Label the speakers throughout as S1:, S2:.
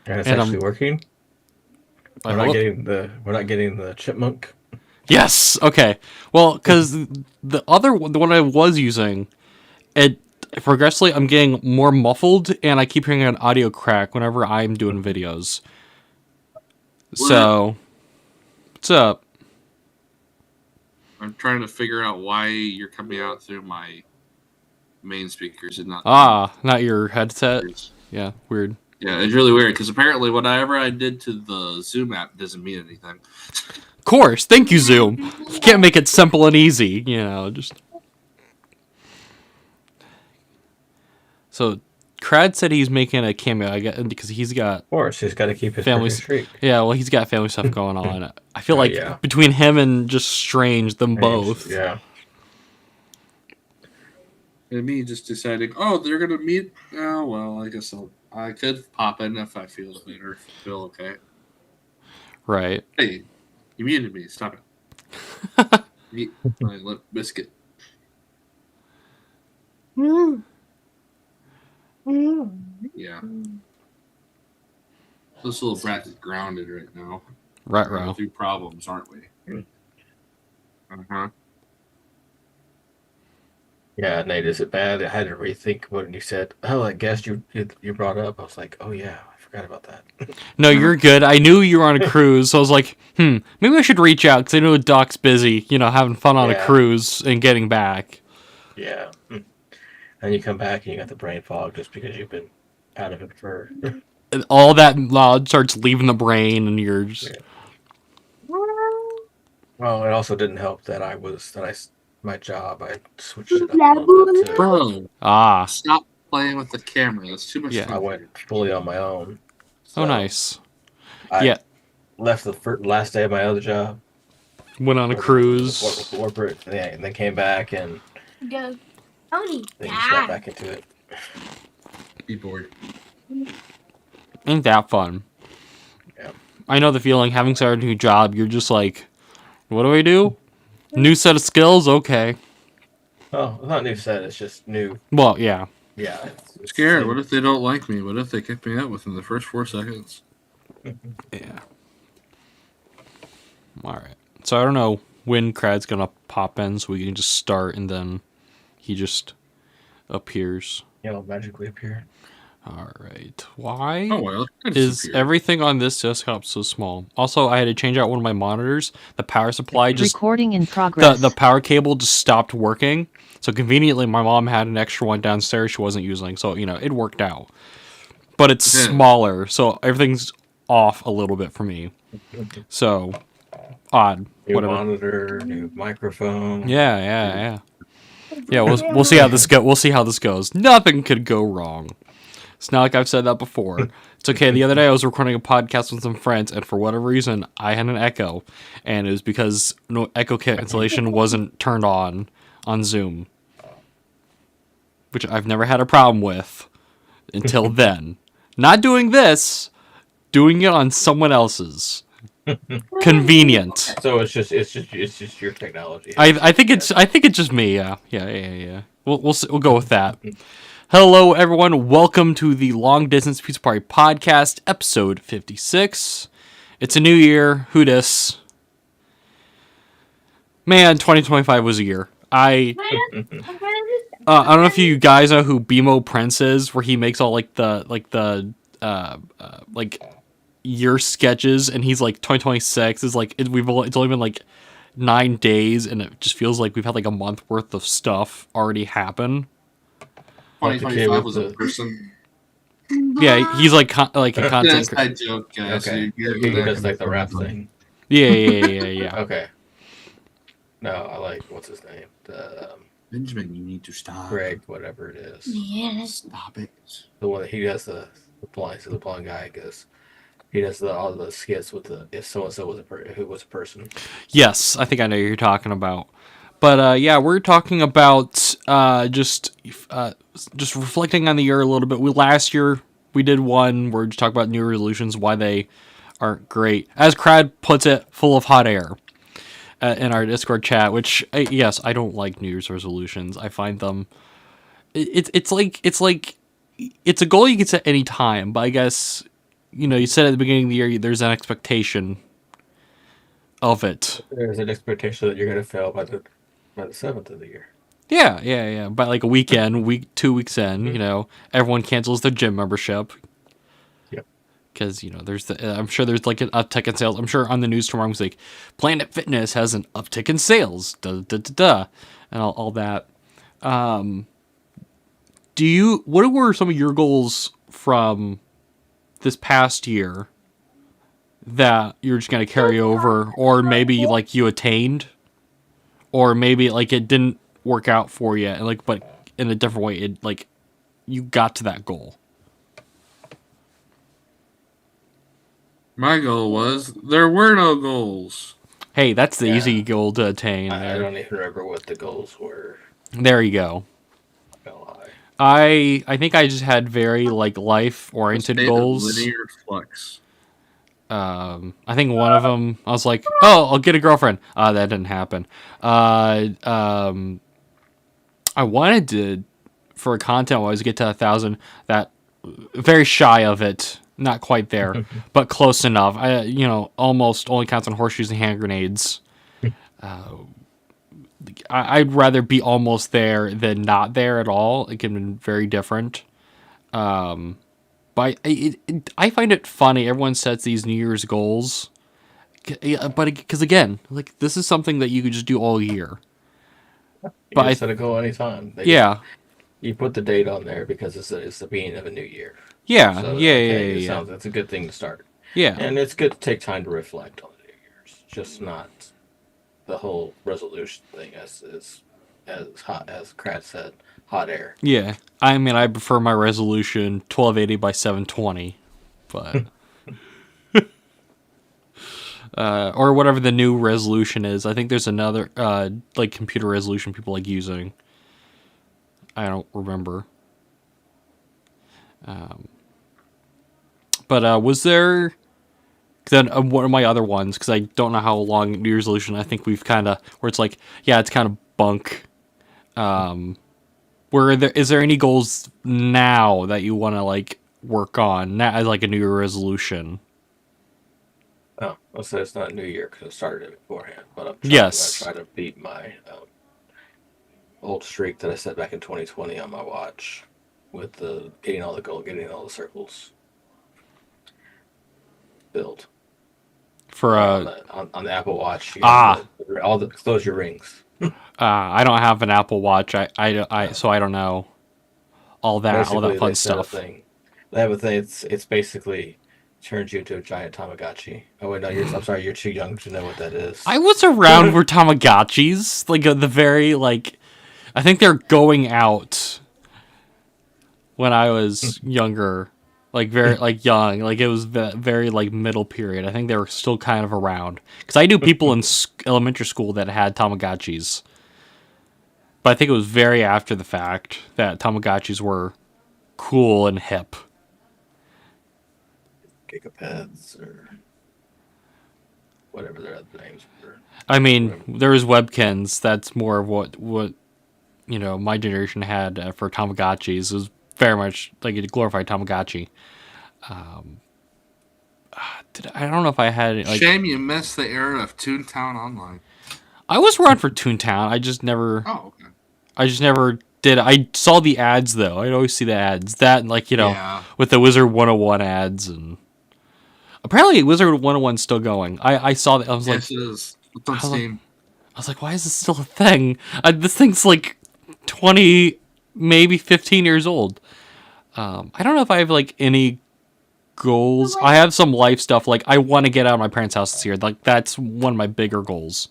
S1: And it's
S2: and
S1: actually working.
S2: I hope.
S1: We're not getting the chipmunk.
S2: Yes. Okay. Well, because the one I was using, it progressively I'm getting more muffled, and I keep hearing an audio crack whenever I'm doing videos.
S3: What?
S2: So, what's up?
S3: I'm trying to figure out why you're coming out through my main speakers and not
S2: Not your headset.
S3: speakers.
S2: Yeah, weird.
S3: Yeah, it's really weird because apparently whatever I did to the Zoom app doesn't mean anything.
S2: Of course. Thank you, Zoom. You can't make it simple and easy, just. So, Crad said he's making a cameo, I guess, because he's got
S1: Of course, he's got to keep his
S2: family.
S1: perfect streak.
S2: Yeah, well, he's got family stuff going on. I feel
S1: Oh,
S2: like
S1: yeah.
S2: between him and just Strange, them both.
S1: Yeah.
S3: And me just deciding, oh, they're gonna meet. Oh well, I guess I could pop in if I feel later. Feel okay.
S2: Right.
S3: Hey, you muted me. Stop it. Meet my lip biscuit. Yeah. This little brat is grounded right now.
S2: Right,
S3: We're
S2: right.
S3: through problems, aren't we? Uh-huh.
S1: Yeah, Nate, is it bad? I had to rethink what you said. Oh, I guess you brought up. I was like, oh yeah, I forgot about that.
S2: No, you're good. I knew you were on a cruise, so I was like, maybe I should reach out, because I know Doc's busy, having fun on a
S1: Yeah.
S2: cruise and getting back.
S1: Yeah. And you come back and you got the brain fog just because you've been out of it for.
S2: And all that loud starts leaving the brain, and you're just...
S1: Well, it also didn't help that my job, I switched it up a little bit too.
S3: Bro, stop playing with the camera. That's too much
S2: Yeah.
S3: fun.
S1: I went fully on my own.
S2: Oh, nice.
S1: I left the last day of my other job.
S2: Went on a cruise.
S1: Corporate, and then came back and
S4: Go. Tony.
S1: then just got back into it.
S3: Be bored.
S2: Ain't that fun?
S1: Yeah.
S2: I know the feeling. Having started a new job, you're just like, what do I do? New set of skills? Okay.
S1: Oh, it's not new set. It's just new.
S2: Well, yeah.
S1: Yeah.
S3: I'm scared. What if they don't like me? What if they kick me out within the first 4 seconds?
S2: Yeah. All right. So I don't know when Crad's gonna pop in, so we can just start, and then he just appears.
S1: Magically appear.
S2: All right. Why
S3: Oh well.
S2: is everything on this desktop so small? Also, I had to change out one of my monitors. The power supply just
S5: recording in progress.
S2: the power cable just stopped working. So conveniently, my mom had an extra one downstairs she wasn't using, so it worked out. But it's smaller, so everything's off a little bit for me. So odd.
S1: New monitor, new microphone.
S2: Yeah. Yeah, we'll see how this go. We'll see how this goes. Nothing could go wrong. It's not like I've said that before. It's okay. The other day I was recording a podcast with some friends, and for whatever reason, I had an echo, and it was because no echo cancellation wasn't turned on Zoom, which I've never had a problem with until then. Not doing this, doing it on someone else's. Convenient.
S1: So it's just your technology.
S2: I think it's just me. Yeah. We'll go with that. Hello, everyone. Welcome to the Long Distance Pizza Party Podcast, episode 56. It's a new year. Who dis? Man, 2025 was a year. I don't know if you guys know who BMO Prince is, where he makes all the year sketches, and he's like 2026 is like it's only been like 9 days, and it just feels like we've had like a month worth of stuff already happen.
S3: 2025 was a person.
S2: Yeah, he's like a content.
S3: That's my joke, guys.
S1: Okay. He does like the rap thing.
S2: Yeah.
S1: Okay. No, I like what's his name?
S3: Benjamin, you need to stop.
S1: Greg, whatever it is.
S4: Yes.
S3: Stop it.
S1: The one that he does the blind guy, because he does all the skits with the if so and so was who was a person.
S2: Yes, I think I know who you're talking about. But yeah, we're talking about just reflecting on the year a little bit. Last year we did one where we just talk about New resolutions, why they aren't great. As Crad puts it, full of hot air in our Discord chat. Which yes, I don't like New Year's resolutions. I find them it's a goal you can set any time, but I guess you said at the beginning of the year there's an expectation of it.
S1: There's an expectation that you're going to fail by the 7th of the year.
S2: Yeah. By like a weekend, 2 weeks in, everyone cancels their gym membership.
S1: Yep.
S2: Because, I'm sure there's like an uptick in sales. I'm sure on the news tomorrow it's like, Planet Fitness has an uptick in sales, and all that. What were some of your goals from this past year that you're just going to carry over, or maybe like you attained, or maybe like it didn't work out for you, and like, but in a different way, it like you got to that goal?
S3: My goal was there were no goals.
S2: Hey, that's the
S1: Yeah.
S2: easy goal to attain.
S1: I
S2: There,
S1: don't even remember what the goals were.
S2: there you go. I think I just had very like life oriented
S3: State of
S2: goals.
S3: Linear flux.
S2: I think one of them I was like, oh, I'll get a girlfriend. That didn't happen. I wanted to, for content wise, get to 1,000. That very shy of it, not quite there, but close enough. Almost only counts on horseshoes and hand grenades. I'd rather be almost there than not there at all. It can be very different. But I find it funny. Everyone sets these New Year's goals, but because again, like this is something that you could just do all year.
S1: You
S2: But
S1: can set a goal anytime. You put the date on there because it's the beginning of a new year.
S2: Yeah,
S1: So,
S2: yeah.
S1: That's a good thing to start.
S2: Yeah.
S1: And it's good to take time to reflect on the New Year's, just not the whole resolution thing as hot as Krat said, hot air.
S2: Yeah. I mean, I prefer my resolution 1280 by 720, but or whatever the new resolution is. I think there's another like computer resolution people like using. I don't remember. But was there then one of my other ones, because I don't know how long New Year's resolution, I think we've kind of, where it's like, yeah, it's kind of bunk. Is there any goals now that you want to like work on now as like a New Year resolution?
S1: Oh, I'll say it's not New Year because I started it beforehand, but I'm
S2: Yes.
S1: trying to beat my old streak that I set back in 2020 on my watch with the getting all the circles built.
S2: For
S1: on the Apple Watch. Close your rings.
S2: I don't have an Apple Watch. So I don't know all that
S1: Basically,
S2: fun
S1: they set a
S2: stuff.
S1: thing. They have a thing. It's basically turns you into a giant Tamagotchi. Oh wait, no, I'm sorry, you're too young to know what that is.
S2: I was around for Tamagotchis, like the very like, I think they're going out when I was younger, like very like young, like it was very like middle period. I think they were still kind of around because I knew people in elementary school that had Tamagotchis, but I think it was very after the fact that Tamagotchis were cool and hip.
S1: Gigapets or whatever their other names were.
S2: I mean, there was Webkins. That's more of what my generation had for Tamagotchis. It was very much like a glorified Tamagotchi. I don't know if I had like.
S3: Shame you missed the era of Toontown Online.
S2: I was around for Toontown. I just never.
S3: Oh, okay.
S2: I just never did. I saw the ads though. I'd always see the ads. That and like
S3: Yeah.
S2: with the Wizard 101 ads and. Apparently, Wizard 101's still going. I saw that. I was
S3: Yes,
S2: like,
S3: it is. It's on Steam.
S2: I was like, why is this still a thing? This thing's like 20, maybe 15 years old. I don't know if I have like any goals. I have some life stuff. Like I want to get out of my parents' house this year. Like that's one of my bigger goals.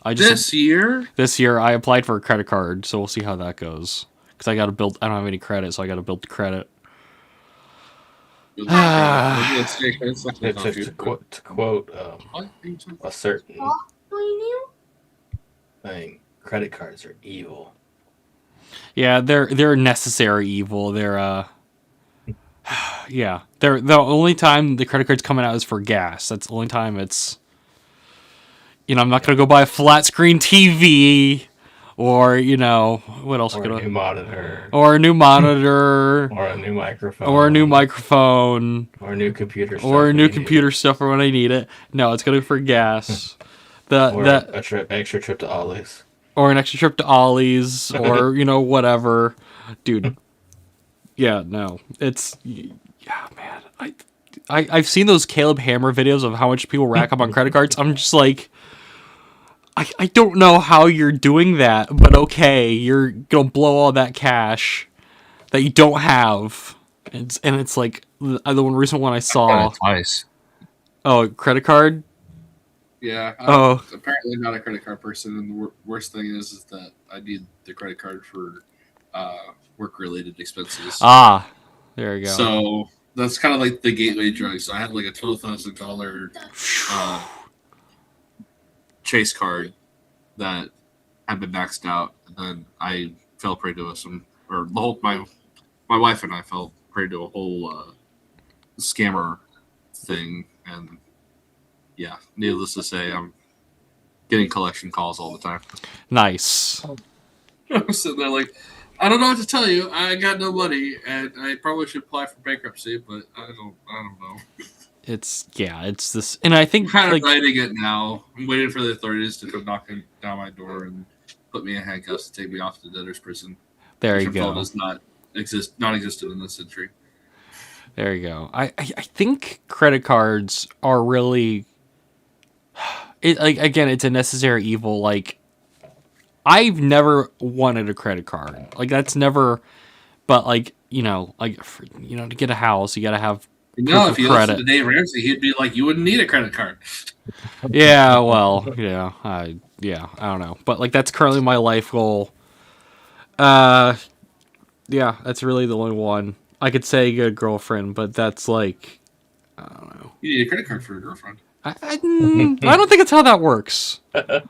S3: This year?
S2: This year, I applied for a credit card, so we'll see how that goes. Because I got to build. I don't have any credit, so I got to build credit.
S1: To quote a certain thing, credit cards are evil.
S2: Yeah, they're necessary evil. They're yeah. They're the only time the credit card's coming out is for gas. That's the only time it's. I'm not gonna go buy a flat screen TV or what else
S1: or
S2: could
S1: a
S2: I?
S1: new monitor,
S2: Or a new monitor,
S1: or a new microphone,
S2: or a new microphone,
S1: or new computer stuff,
S2: or a
S1: when
S2: new
S1: you need
S2: computer
S1: it.
S2: stuff for when I need it. No, it's gonna be for gas.
S1: Or
S2: The
S1: a extra trip to Ollie's.
S2: or an extra trip to Ollie's, or whatever, dude. Yeah, no, yeah, man. I've seen those Caleb Hammer videos of how much people rack up on credit cards. I'm just like, I don't know how you're doing that, but okay, you're gonna blow all that cash that you don't have. And it's like the one recent one I saw.
S3: Twice.
S2: Oh, credit card.
S3: Yeah, I'm
S2: Oh,
S3: apparently not a credit card person, and the worst thing is that I need the credit card for work-related expenses.
S2: there you go.
S3: So that's kind of like the gateway drug. So I had like a $12,000 Chase card that had been maxed out, and then I fell prey to my wife and I fell prey to a whole scammer thing, and yeah, needless to say, I'm getting collection calls all the time.
S2: Nice.
S3: I'm sitting there like, I don't know what to tell you. I got no money, and I probably should apply for bankruptcy, but I don't know.
S2: It's this, and I
S3: I'm
S2: think
S3: kind of
S2: like
S3: writing it now. I'm waiting for the authorities to come knocking down my door and put me in handcuffs to take me off to debtor's prison.
S2: there
S3: Which
S2: you
S3: I'm told
S2: go.
S3: does not existent in this century.
S2: There you go. I think credit cards are really again, it's a necessary evil. Like, I've never wanted a credit card. Like, that's never. But like to get a house, you got to have proof
S3: If
S2: of
S3: you listen
S2: credit.
S3: to Dave Ramsey, he'd be like, you wouldn't need a credit card.
S2: Yeah, well, I don't know, but like that's currently my life goal. Yeah, that's really the only one. I could say get a girlfriend, but that's like, I don't know.
S3: You need a credit card for a girlfriend.
S2: I don't think it's how that works. I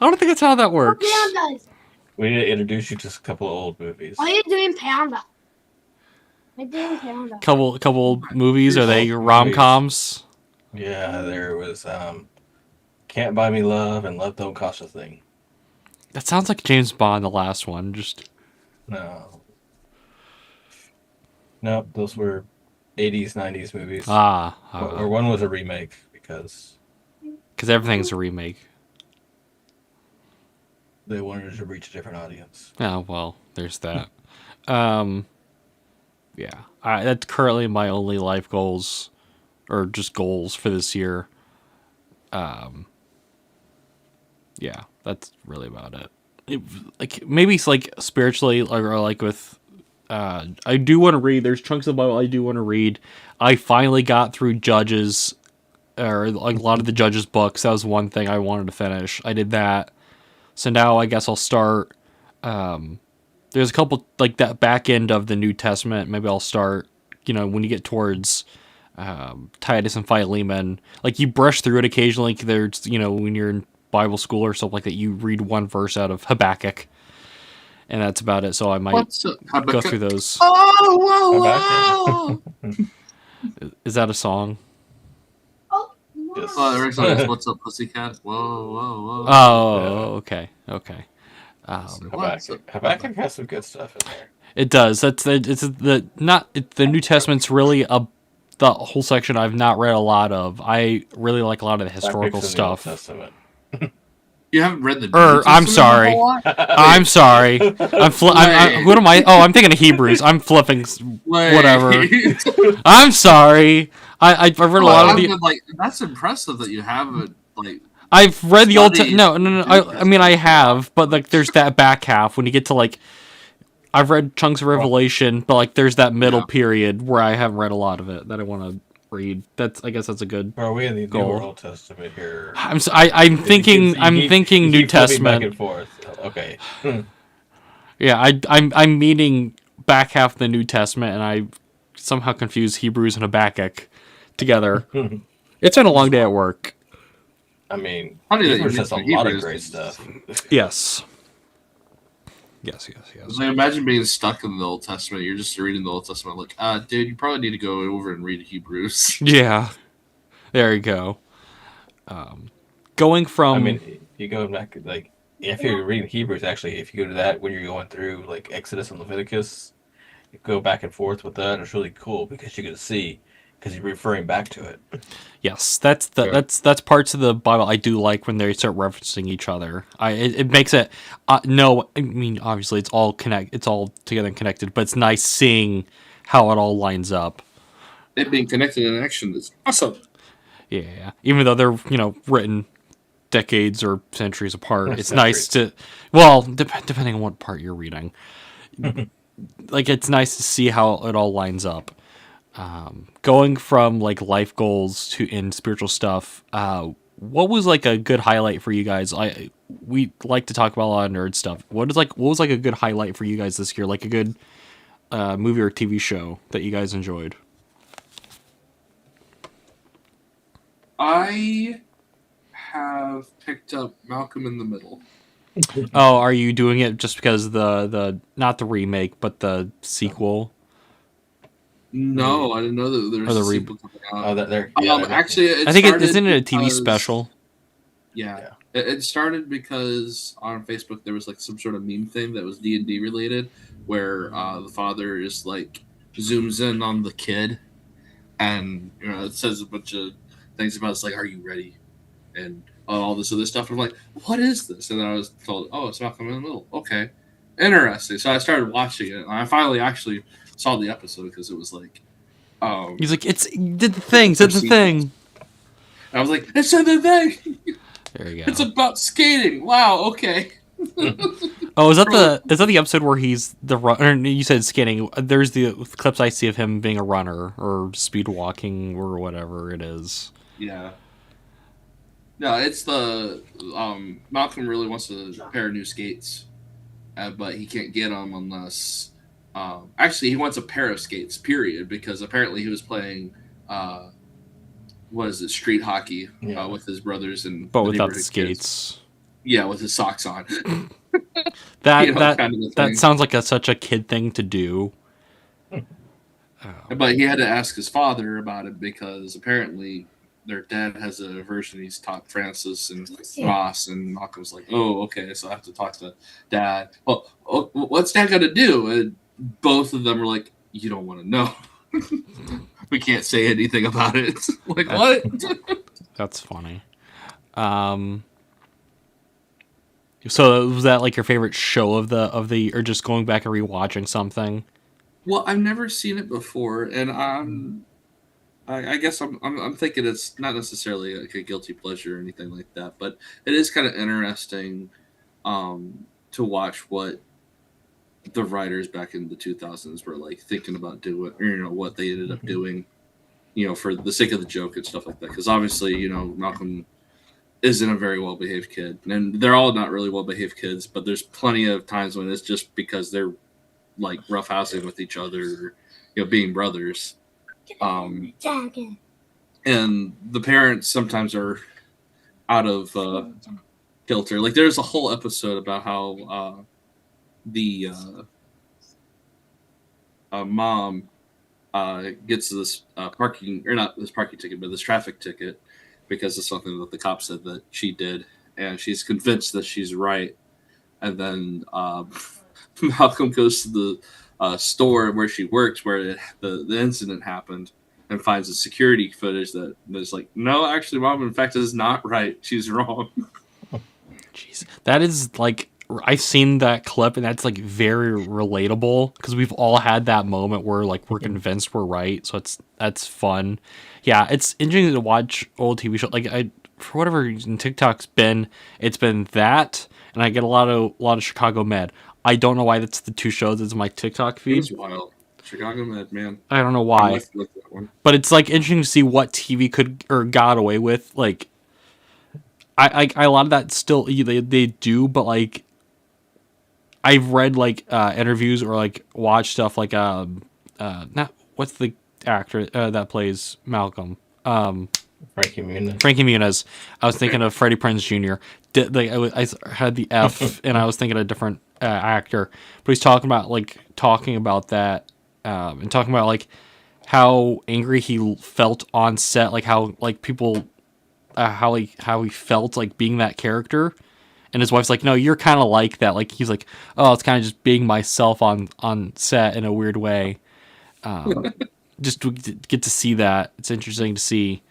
S2: don't think it's how that works.
S4: Pandas.
S1: We need to introduce you to a couple of old movies.
S4: Why are you doing panda? I did panda.
S2: Couple movies, are they
S1: Movies.
S2: rom-coms?
S1: Yeah, there was Can't Buy Me Love and Love Don't Cost a Thing.
S2: That sounds like James Bond, the last one. Just
S1: No. Nope, those were 80s, 90s movies. Or one was a remake because
S2: everything's a remake.
S1: they wanted to reach a different audience.
S2: Oh, well, there's that. Yeah, that's currently my only life goals, or just goals for this year. Yeah, that's really about it. Like, maybe it's like spiritually, or like with. I do want to read. There's chunks of the Bible I do want to read. I finally got through Judges, or like a lot of the Judges books. That was one thing I wanted to finish. I did that. So now I guess I'll start. There's a couple, like that back end of the New Testament. Maybe I'll start, when you get towards Titus and Philemon. Like, you brush through it occasionally. There's, when you're in Bible school or something like that, you read one verse out of Habakkuk. And that's about it. So I might go through those.
S3: Oh, whoa, whoa!
S2: Is that a song?
S4: Oh,
S1: Yes.
S3: Well, the original is "What's Up, Pussycat?" Whoa, whoa, whoa!
S2: Oh, okay.
S1: Habakkuk has some good stuff in there.
S2: It does. The New Testament's really the whole section I've not read a lot of. I really like a lot of the historical
S1: Habakkuk's in the Old
S2: stuff.
S1: Testament.
S3: You haven't read the. New Testament
S2: I'm sorry.
S3: a whole lot?
S2: I'm sorry. What am I? Oh, I'm thinking of Hebrews. I'm flipping.
S3: Wait.
S2: Whatever. I'm sorry. I've read a lot of the.
S3: Like, that's impressive that you haven't like.
S2: I've read the Old
S3: studied
S2: Testament. No. I mean, I have, but like, there's that back half when you get to like. I've read chunks of Revelation, but like, there's that middle period where I haven't read a lot of it that I want to read. I guess that's a good.
S1: Are we in the
S2: goal.
S1: Newer Old Testament here?
S2: I'm thinking New Testament.
S1: Back and forth. Okay.
S2: Yeah, I'm meaning back half the New Testament, and I somehow confuse Hebrews and Habakkuk together. It's been a long day at work.
S1: I mean,
S3: Funny that you
S1: Hebrews has a
S3: mentioned
S1: lot of
S3: Hebrews.
S1: great stuff.
S2: Yes.
S3: I imagine being stuck in the Old Testament. You're just reading the Old Testament, like, dude, you probably need to go over and read Hebrews.
S2: Yeah. There you go. Going from.
S1: I mean, you go back, like, if you're reading Hebrews, actually, if you go to that when you're going through like Exodus and Leviticus, you go back and forth with that. It's really cool because you can see because you're referring back to it.
S2: Yes, that's parts of the Bible I do like when they start referencing each other. It makes it no, I mean obviously it's all together and connected, but it's nice seeing how it all lines up.
S3: It being connected in action is awesome.
S2: Yeah, even though they're written decades or centuries apart, it's nice
S1: Centuries.
S2: to well depending on what part you're reading. Like it's nice to see how it all lines up. Going from like life goals to in spiritual stuff, what was like a good highlight for you guys? We like to talk about a lot of nerd stuff. What was like a good highlight for you guys this year? Like a good movie or TV show that you guys enjoyed?
S3: I have picked up Malcolm in the Middle.
S2: Oh, are you doing it just because the not the remake but the sequel
S3: No, I didn't know that there
S2: or
S3: was
S2: the
S3: a sequel coming out.
S1: Oh, that there. Yeah,
S3: Actually,
S2: I think
S3: started
S2: isn't it a TV
S3: because-
S2: special?
S3: Yeah, it started because on Facebook there was like some sort of meme thing that was D&D related, where the father is like zooms in on the kid, and it says a bunch of things about it's like, "Are you ready?" and all this other stuff. And I'm like, "What is this?" And then I was told, "Oh, it's Malcolm in the Middle." Okay, interesting. So I started watching it, and I finally actually saw the episode because it was like,
S2: He's like, it's did the thing, said the thing.
S3: I was like, "It's in the thing.
S2: There you go.
S3: It's about skating." Wow. Okay.
S2: Oh, is that the episode where he's the runner? You said skating. There's the clips I see of him being a runner or speed walking or whatever it is.
S3: Yeah. No, it's the Malcolm really wants a pair of new skates, but he can't get them unless. Actually, he wants a pair of skates. Period, because apparently he was playing, what is it, street hockey with his brothers and
S2: but without the skates.
S3: Kids. Yeah, with his socks on.
S2: That sounds like such a kid thing to do.
S3: But he had to ask his father about it because apparently their dad has a version he's taught Francis and Ross, and Malcolm's like, "Oh, okay, so I have to talk to Dad." Well, what's Dad got to do? And both of them were like, "You don't want to know. We can't say anything about it." Like, what?
S2: That's funny. So was that like your favorite show of the or just going back and rewatching something?
S3: Well, I've never seen it before, and I guess I'm thinking it's not necessarily like a guilty pleasure or anything like that, but it is kind of interesting to watch what the writers back in the 2000s were like thinking about doing, or what they ended up doing, for the sake of the joke and stuff like that. Because obviously, Malcolm isn't a very well-behaved kid, and they're all not really well-behaved kids, but there's plenty of times when it's just because they're like roughhousing with each other, being brothers. And the parents sometimes are out of kilter. Like there's a whole episode about how the mom gets this parking, or not this parking ticket, but this traffic ticket because of something that the cop said that she did, and she's convinced that she's right. And then Malcolm goes to the store where she works, where the incident happened, and finds the security footage that is like, no, actually, Mom, in fact, is not right. She's wrong.
S2: Jeez, that is like, I've seen that clip, and that's like very relatable because we've all had that moment where like we're convinced we're right. So that's fun. Yeah, it's interesting to watch old TV shows. Like for whatever reason, TikTok's it's been that, and I get a lot of Chicago Med. I don't know why that's the two shows that's in my TikTok feed.
S3: It's wild. Chicago Med, man.
S2: I don't know why, but it's like interesting to see what TV could or got away with. Like, I a lot of that still they do, but like I've read like interviews or like watched stuff like not what's the actor that plays Malcolm.
S1: Frankie Muniz.
S2: Frankie Muniz. I was thinking of Freddie Prinze Jr. I had the F, and I was thinking of a different actor, but he's talking about that, and talking about like how angry he felt on set, like how like people, how he felt like being that character, And his wife's like, no, you're kind of like that. Like, he's like, oh, it's kind of just being myself on set in a weird way. Just to get to see that. It's interesting to see.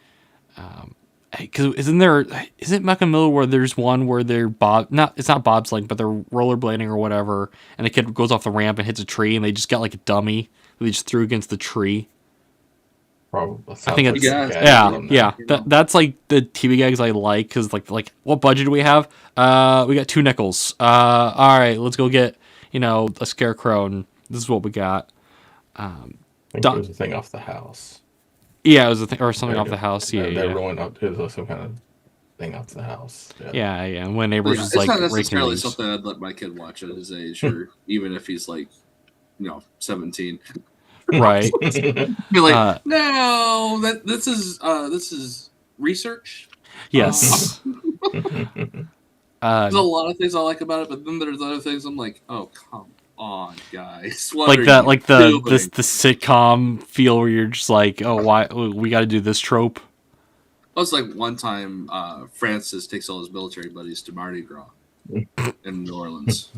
S2: Because isn't Malcolm Miller where there's one where it's not bobsleighing, but they're rollerblading or whatever, and the kid goes off the ramp and hits a tree, and they just got like a dummy that they just threw against the tree.
S1: Probably.
S2: I think it's
S3: Yeah.
S2: yeah. That's like the TV gags I like, because like what budget do we have? We got 2 nickels. All right, let's go get a scarecrow, and this is what we got.
S1: I think there was a thing off the house.
S2: Yeah, it was a thing or something off the house. Yeah,
S1: they're rolling up to some kind of thing off the house.
S2: Yeah. And when neighbors
S3: It's
S2: like
S3: not
S2: raking
S3: necessarily
S2: leaves.
S3: something I'd let my kid watch at his age, or even if he's like, 17.
S2: Right.
S3: Be like, no, this is research.
S2: Yes.
S3: There's a lot of things I like about it, but then there's other things I'm like, oh, come on, guys. What
S2: like
S3: are
S2: that,
S3: you
S2: like
S3: doing?
S2: the sitcom feel where you're just like, oh, why we got to do this trope?
S3: It was like one time Francis takes all his military buddies to Mardi Gras in New Orleans.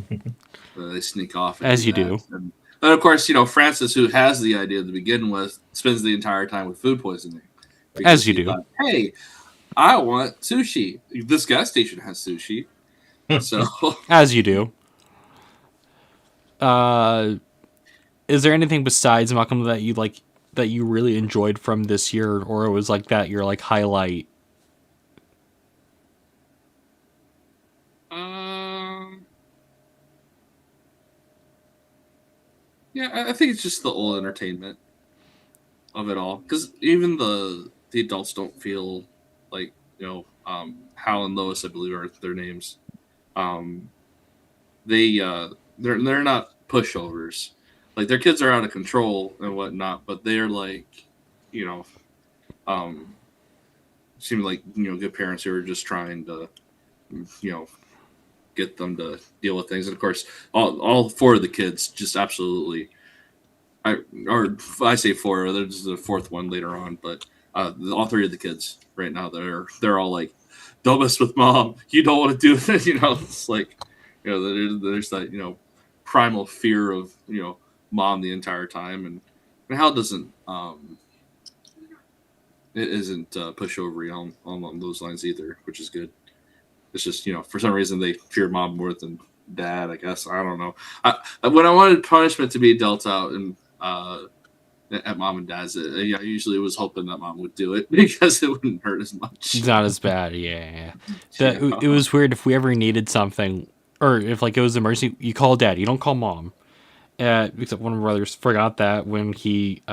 S3: They sneak off.
S2: As you do.
S3: And of course, Francis, who has the idea to begin with, spends the entire time with food poisoning.
S2: As you do.
S3: Thought, hey, I want sushi. This gas station has sushi. So
S2: As you do. Is there anything besides Malcolm that you really enjoyed from this year, or it was like that your like highlight?
S3: Yeah, I think it's just the old entertainment of it all, because even the adults don't feel like Hal and Lois, I believe, are their names. They're not pushovers. Like, their kids are out of control and whatnot, but they're like, seem like good parents who are just trying to get them to deal with things. And of course, all 4 of the kids just absolutely, I say 4, there's the 4th one later on, but all 3 of the kids right now, they're all like, don't mess with mom, you don't want to do this. It's like, there's that primal fear of mom the entire time, and Hal doesn't it isn't pushover on those lines either, which is good. It's just, for some reason they fear mom more than dad, I guess. I don't know. When I wanted punishment to be dealt out and at mom and dad's, I usually was hoping that mom would do it because it wouldn't hurt as much.
S2: It's not as bad, yeah. It was weird if we ever needed something, or if like it was an emergency, you call dad, you don't call mom. Except one of my brothers forgot that when he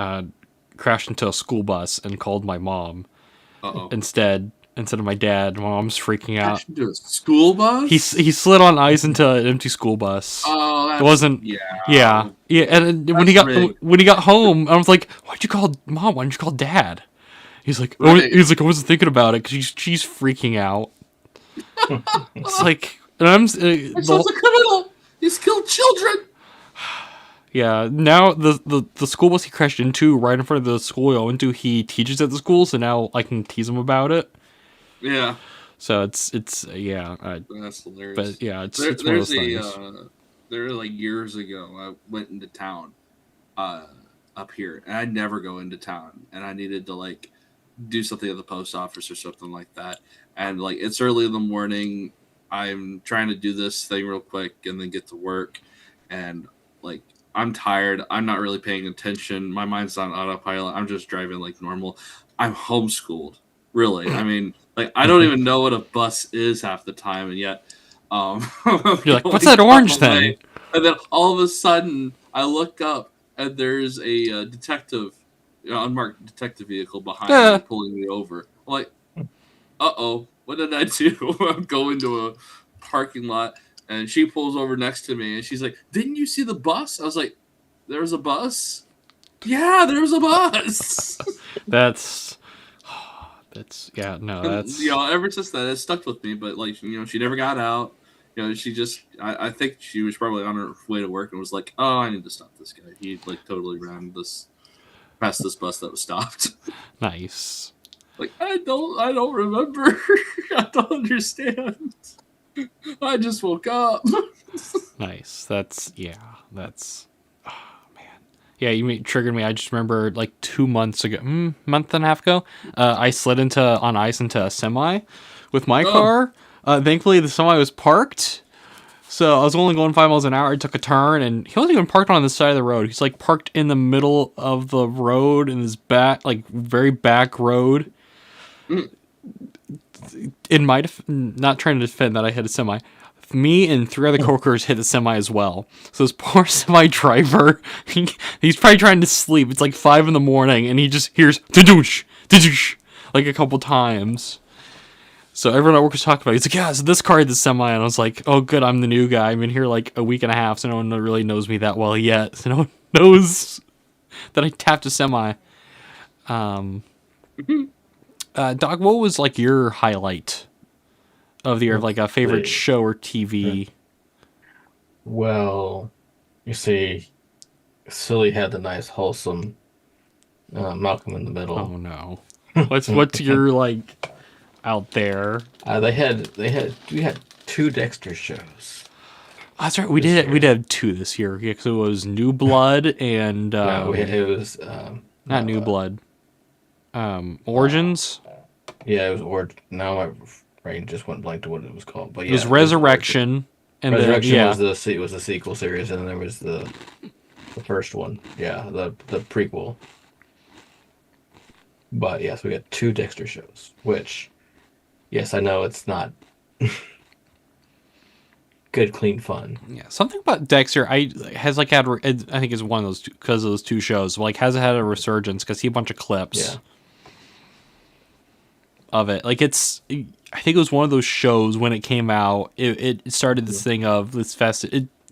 S2: crashed into a school bus and called my mom instead of my dad. My mom's freaking out.
S3: Crashed into a school bus?
S2: He slid on ice into an empty school bus.
S3: Oh,
S2: it wasn't. Yeah. And when he got home, I was like, "Why'd you call mom? Why didn't you call dad?" He's like,
S3: Right.
S2: I wasn't thinking about it because she's freaking out. It's like, and I'm.
S3: My son's a criminal. He's killed children.
S2: Yeah, now the school bus he crashed into right in front of the school I went to, he teaches at the school, so now I can tease him about it.
S3: Yeah.
S2: So it's that's hilarious. But yeah, it's one of those things.
S3: There like years ago, I went into town up here, and I never go into town, and I needed to like do something at the post office or something like that, and like it's early in the morning. I'm trying to do this thing real quick and then get to work, and like I'm tired. I'm not really paying attention. My mind's on autopilot. I'm just driving like normal. I'm homeschooled, really. I mean, like I don't even know what a bus is half the time, and yet,
S2: you're like, what's that orange thing?
S3: And then all of a sudden, I look up and there's a detective, unmarked detective vehicle behind me, pulling me over. I'm like, what did I do? I'm going to a parking lot. And she pulls over next to me, and she's like, "Didn't you see the bus?" I was like, "There was a bus." Yeah, there was a bus.
S2: That's
S3: ever since that, it stuck with me. But like, she never got out. She just, I think she was probably on her way to work and was like, "Oh, I need to stop this guy. He like totally ran past this bus that was stopped."
S2: Nice.
S3: Like I don't remember. I don't understand. I just woke up.
S2: Nice. That's oh, man. Yeah, you triggered me. I just remember like 2 months ago, month and a half ago, I slid on ice into a semi with my car. Thankfully, the semi was parked. So I was only going 5 miles an hour. I took a turn, and he wasn't even parked on the side of the road. He's like parked in the middle of the road in his back, like very back road. In my not trying to defend that I hit a semi. Me and 3 other coworkers hit the semi as well. So this poor semi driver, he's probably trying to sleep. It's like 5 in the morning, and he just hears "da-doosh, da-doosh," like a couple times. So everyone at work was talking about it. He's like, yeah, so this car hit the semi. And I was like, oh, good, I'm the new guy. I've been here like a week and a half, so no one really knows me that well yet. So no one knows that I tapped a semi. Doc, what was like your highlight of the year of like a favorite show or TV?
S1: Well, you see, Silly had the nice, wholesome Malcolm in the Middle.
S2: Oh no. What's your like out there?
S1: We had 2 Dexter shows.
S2: Oh, that's right. We did have 2 this year. Yeah, because it was New Blood and
S1: it was
S2: not New Blood. Origins.
S1: Yeah, it was now my brain just went blank to what it was called. But yeah,
S2: it was Resurrection. And
S1: Resurrection was the sequel series, and then there was the first one. Yeah, the prequel. But yes, we got 2 Dexter shows, which, yes, I know it's not good, clean fun.
S2: Yeah, something about Dexter has like had. I think it's one of those because of those 2 shows. Like, has it had a resurgence? Because I see a bunch of clips of it. Like, it's. I think it was one of those shows when it came out. It started this thing of this I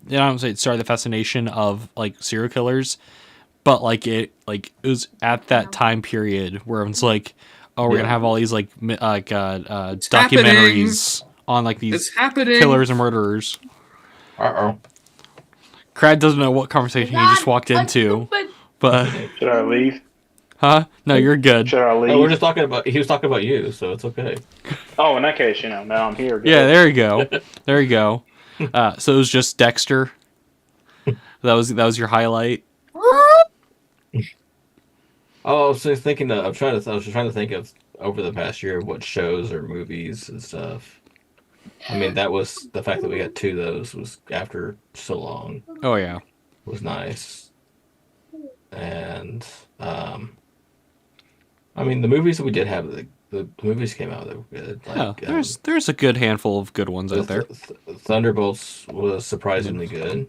S2: don't say it started the fascination of like serial killers, but like it was at that time period where it's like, oh, we're gonna have all these like documentaries on like these killers and murderers. Crad doesn't know what conversation he just walked into, but
S5: should I leave?
S2: Huh? No, you're good.
S5: Should I leave?
S1: No, we're just talking about. He was talking about you, so it's okay.
S5: Oh, in that case, now I'm here.
S2: Yeah, there you go. There you go. So it was just Dexter. That was your highlight.
S1: Oh, I was just thinking. I was trying to think of over the past year what shows or movies and stuff. I mean, that was the fact that we got 2 of those was after so long.
S2: Oh yeah,
S1: was nice. And I mean, the movies that we did have, the movies came out that were good. Like,
S2: yeah, there's a good handful of good ones out there.
S1: Thunderbolts was surprisingly good.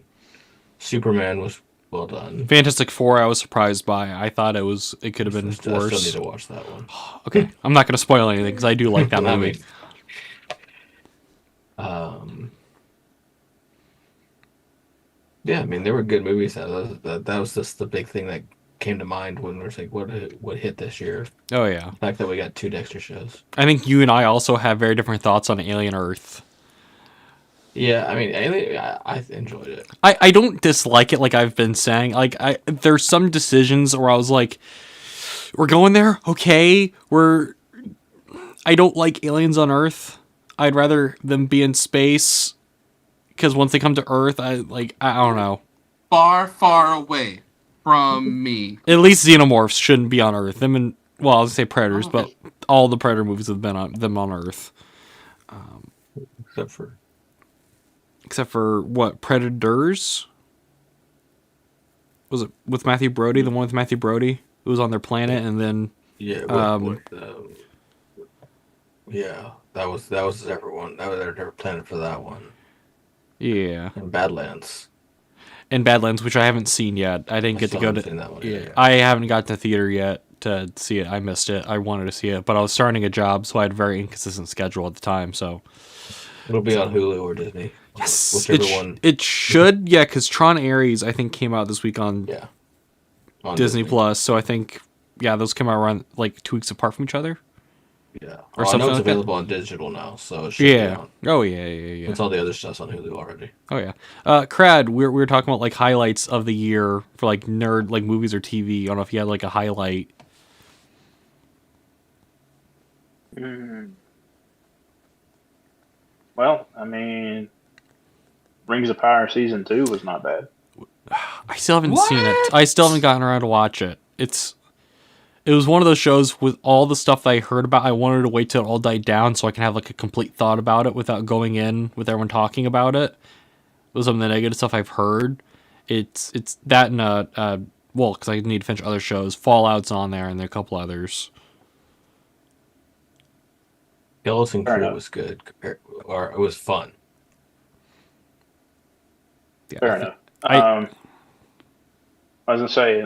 S1: Superman was well done.
S2: Fantastic Four, I was surprised by. I thought it could have been worse.
S1: I still need to watch that one.
S2: Okay, I'm not going to spoil anything because I do like that movie.
S1: Yeah, I mean, there were good movies. That was just the big thing that came to mind when we were saying what hit this year.
S2: Oh yeah,
S1: the fact that we got 2 Dexter shows.
S2: I think you and I also have very different thoughts on Alien Earth.
S1: Yeah, I mean, Alien, I enjoyed it.
S2: I don't dislike it like I've been saying. Like there's some decisions where I was like, we're going there, okay. I don't like aliens on Earth. I'd rather them be in space because once they come to Earth, I don't know.
S3: Far away from me.
S2: At least xenomorphs shouldn't be on Earth. I was say predators, but all the Predator movies have been on them on Earth. Except for what? Predators? Was it with Matthew Brodie? The one with Matthew Brodie? It was on their planet, and then
S1: yeah, that was a separate one. That was their planet for that one.
S2: Yeah,
S1: and Badlands.
S2: Which I haven't seen yet. I didn't get to go to.
S1: That one
S2: yeah, I haven't got to theater yet to see it. I missed it. I wanted to see it, but I was starting a job, so I had a very inconsistent schedule at the time. So
S1: it'll be on Hulu or Disney.
S2: Yes,
S1: whichever one.
S2: It should. Yeah, because Tron Ares I think came out this week on Disney Plus. So I think those came out around like 2 weeks apart from each other.
S1: Yeah,
S2: or
S1: something. I know it's
S2: like
S1: available on digital now, so it should be on.
S2: Oh yeah.
S1: It's all the other stuff's on Hulu already.
S2: Oh yeah. Crad, we were talking about like highlights of the year for like nerd like movies or TV. I don't know if you had like a highlight.
S5: Well, I mean, Rings of Power season 2 was not bad.
S2: I still haven't seen it. I still haven't gotten around to watch it. It was one of those shows with all the stuff that I heard about. I wanted to wait till it all died down so I can have like a complete thought about it without going in with everyone talking about it. With some of the negative stuff I've heard. It's that and well, because I need to finish other shows. Fallout's on there, and there are a couple others.
S1: Skeleton
S5: Fair
S1: Crew
S5: enough.
S1: was good, or it was fun.
S2: Yeah,
S5: Fair enough.
S2: I-
S5: I was gonna say,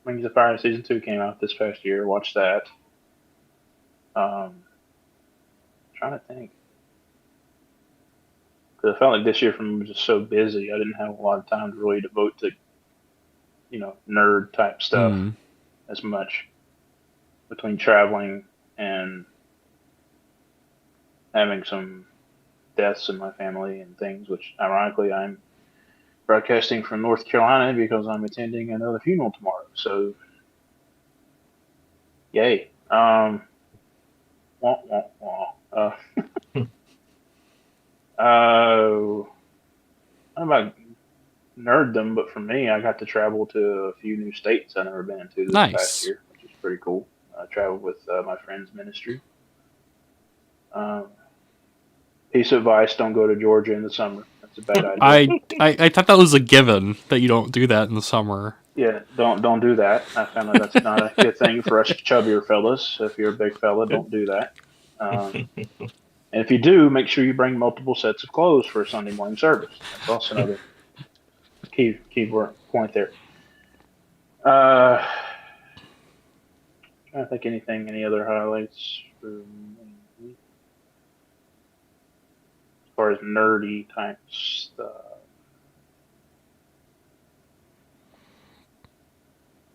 S5: Rings of Fire season 2 came out this past year. Watched that. Trying to think, because I felt like this year for me was just so busy. I didn't have a lot of time to really devote to, nerd type stuff
S2: Mm.
S5: as much between traveling and having some deaths in my family and things. Which, ironically, I'm broadcasting from North Carolina because I'm attending another funeral tomorrow. So, yay. Wah, wah, wah. I don't know about nerddom, but for me, I got to travel to a few new states I've never been to this
S2: Nice.
S5: past year, which is pretty cool. I traveled with my friend's ministry. Piece of advice: don't go to Georgia in the summer. That's a bad idea.
S2: I thought that was a given that you don't do that in the summer.
S5: Yeah, don't do that. I found out that's not a good thing for us chubbier fellas. If you're a big fella, don't do that. And if you do, make sure you bring multiple sets of clothes for a Sunday morning service. That's also another key point there. Trying to think any other highlights for me as far as nerdy type stuff.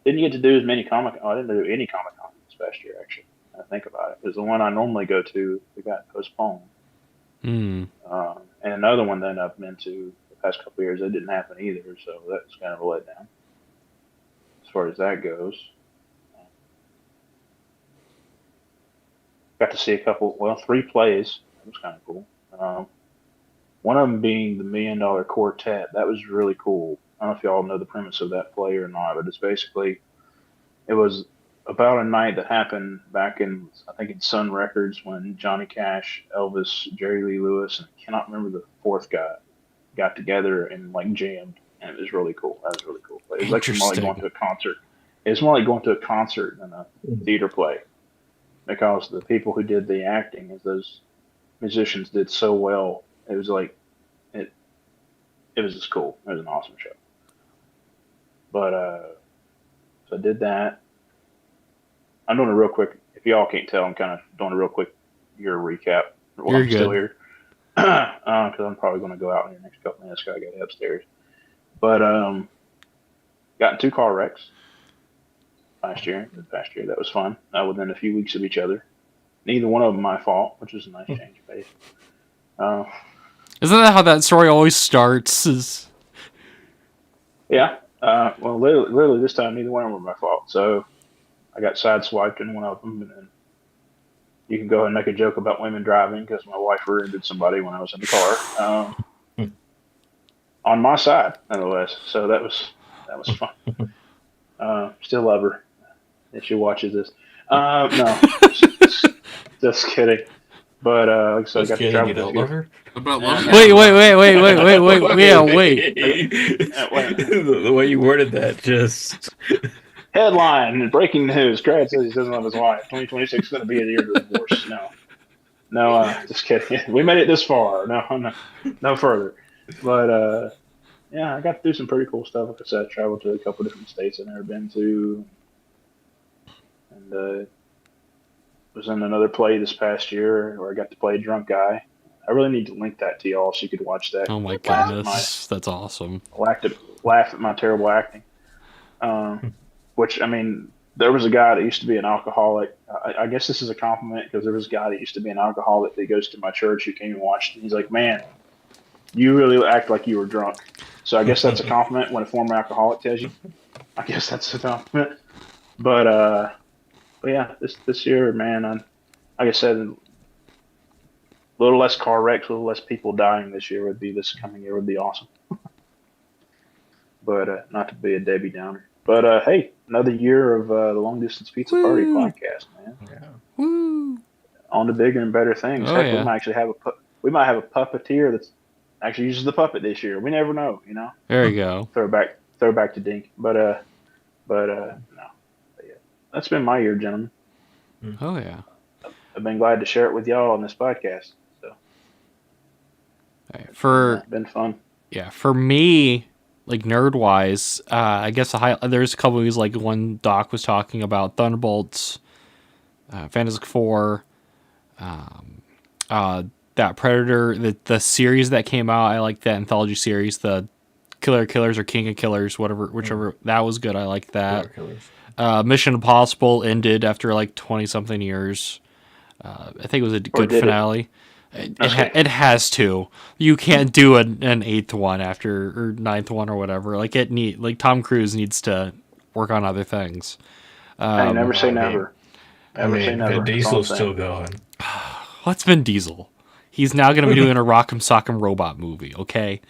S5: Didn't get to do as many Comic. Oh, I didn't do any Comic Con this past year, actually. I think about it, because the one I normally go to, it got postponed.
S2: Hmm.
S5: And another one that I've been to the past couple of years, it didn't happen either, so that was kind of a letdown as far as that goes. Got to see three plays. That was kind of cool. One of them being the $1 Million Quartet. That was really cool. I don't know if y'all know the premise of that play or not, but it was about a night that happened back in, I think, in Sun Records, when Johnny Cash, Elvis, Jerry Lee Lewis, and I cannot remember the fourth guy, got together and like jammed, and it was really cool. That was really cool. It was like more like going to a concert. It's more like going to a concert than a theater play, because the people who did the acting, as those musicians did so well, it was like it was just cool. It was an awesome show. But so I did that. I'm doing a real quick. If y'all can't tell, I'm kind of doing a real quick year recap.
S2: You're
S5: I'm still
S2: good.
S5: here because I'm probably going to go out in the next couple minutes. Cause I got to upstairs. But got in 2 car wrecks last year. That was fun. Within a few weeks of each other. Neither one of them my fault, which is a nice change of pace.
S2: Isn't that how that story always starts?
S5: Yeah. Well, literally this time, neither one of them were my fault. So I got sideswiped in one of them, and then you can go ahead and make a joke about women driving, because my wife rear-ended somebody when I was in the car, on my side, nonetheless. So that was fun. Still love her if she watches this. No, just kidding. But like I said, I got to travel
S1: You
S5: with a
S1: don't
S5: few.
S1: love her?
S3: About love.
S2: Wait. Yeah, wait.
S5: Wait.
S1: The way you worded that, just
S5: Headline: Breaking news. Brad says he doesn't love his wife. 2026 is going to be a year of divorce. No, just kidding. We made it this far. No further. But yeah, I got to do some pretty cool stuff. Like I said, I traveled to a couple different states I've never been to, and was in another play this past year where I got to play a drunk guy. I really need to link that to y'all so you could watch that.
S2: Oh my
S5: Laugh at
S2: goodness, that's awesome.
S5: laugh at my terrible acting. Which, I mean, there was a guy that used to be an alcoholic. I guess this is a compliment, because there was a guy that used to be an alcoholic that goes to my church who came and watched. And he's like, "Man, you really act like you were drunk." So I guess that's a compliment when a former alcoholic tells you. I guess that's a compliment. But yeah, this year, man, like I said, little less car wrecks, a little less people dying this coming year would be awesome. But not to be a Debbie Downer. But hey, another year of the Long Distance Pizza Party
S2: Woo!
S5: podcast, man.
S1: Yeah.
S2: Woo!
S5: On to bigger and better things.
S2: Oh
S5: Heck,
S2: yeah.
S5: we might have a puppeteer that's actually uses the puppet this year. We never know, you know.
S2: There you go.
S5: Throwback to Dink. But no. But yeah, that's been my year, gentlemen.
S2: Oh yeah.
S5: I've been glad to share it with y'all on this podcast. So
S2: For
S5: been fun.
S2: yeah, for me, like nerd wise, I guess there's a couple of these. Like one doc was talking about Thunderbolts, Fantastic Four, that Predator, the series that came out. I like that anthology series, the Killer of Killers or King of Killers, whichever. That was good. I like that. Mission Impossible ended after like 20 something years. I think it was a good finale. It has to. You can't do an eighth one or ninth one or whatever. Like Tom Cruise needs to work on other things.
S5: Hey, never say never.
S1: Never say never. Vin Diesel's still going.
S2: What's Vin Diesel? He's now going to be doing a Rock'em Sock'em Robot movie. Okay.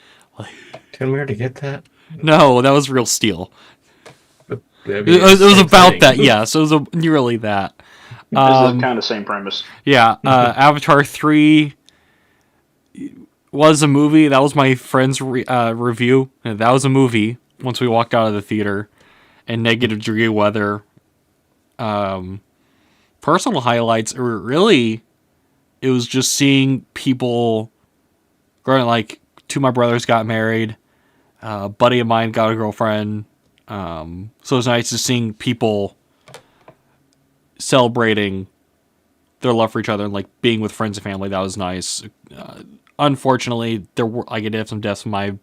S1: Didn't we already get that?
S2: No, that was Real Steel.
S1: It
S2: was about that. Yes, it was nearly that.
S5: This is kind of the same premise.
S2: Yeah, Avatar 3 was a movie. That was my friend's review. And that was a movie once we walked out of the theater in negative degree weather. Personal highlights were really, it was just seeing people growing, like, two of my brothers got married. A buddy of mine got a girlfriend. So it was nice to seeing people celebrating their love for each other and like being with friends and family. That was nice. Unfortunately, I did have some deaths in my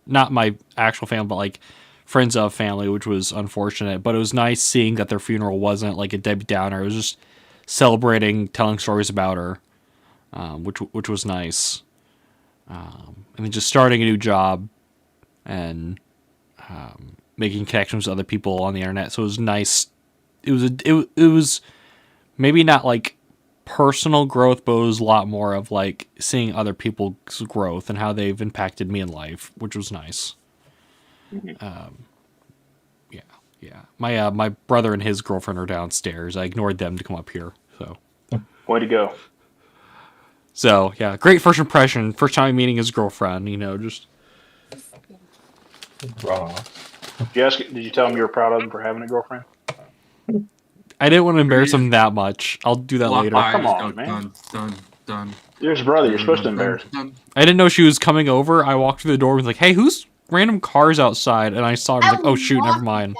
S2: not my actual family, but like friends of family, which was unfortunate. But it was nice seeing that their funeral wasn't like a Debbie Downer. It was just celebrating, telling stories about her, which was nice. And then just starting a new job and making connections with other people on the internet. So it was nice. It was maybe not like personal growth, but it was a lot more of like seeing other people's growth and how they've impacted me in life, which was nice. Yeah. My brother and his girlfriend are downstairs. I ignored them to come up here. So
S5: way to go.
S2: So yeah, great first impression. First time meeting his girlfriend. Just
S1: raw.
S5: Did you tell him you were proud of him for having a girlfriend?
S2: I didn't want to embarrass him that much. I'll do that later.
S5: Come on, man.
S3: Done.
S5: You're his brother. You're supposed to embarrass him.
S2: I didn't know she was coming over. I walked through the door and was like, hey, who's random cars outside? And I saw her and I was like, oh, shoot, never mind.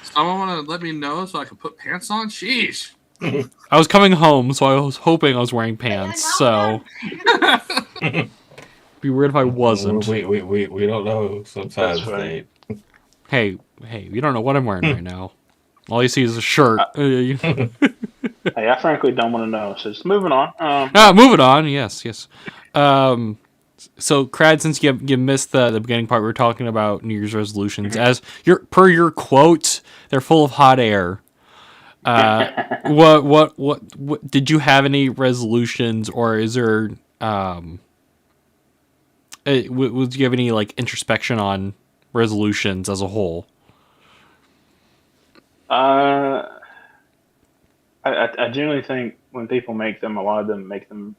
S3: Someone want to let me know so I can put pants on? Sheesh.
S2: I was coming home, so I was hoping I was wearing pants. So be weird if I wasn't.
S1: We don't know sometimes.
S2: Hey, you don't know what I'm wearing right now. All you see is a shirt.
S5: Hey, I frankly don't want to know. So just moving on.
S2: Moving on. Yes. So, Crad, since you missed the beginning part, we were talking about New Year's resolutions. As per your quote, they're full of hot air. What did you have any resolutions, or is there would you have any like introspection on resolutions as a whole?
S5: I generally think when people make them, a lot of them make them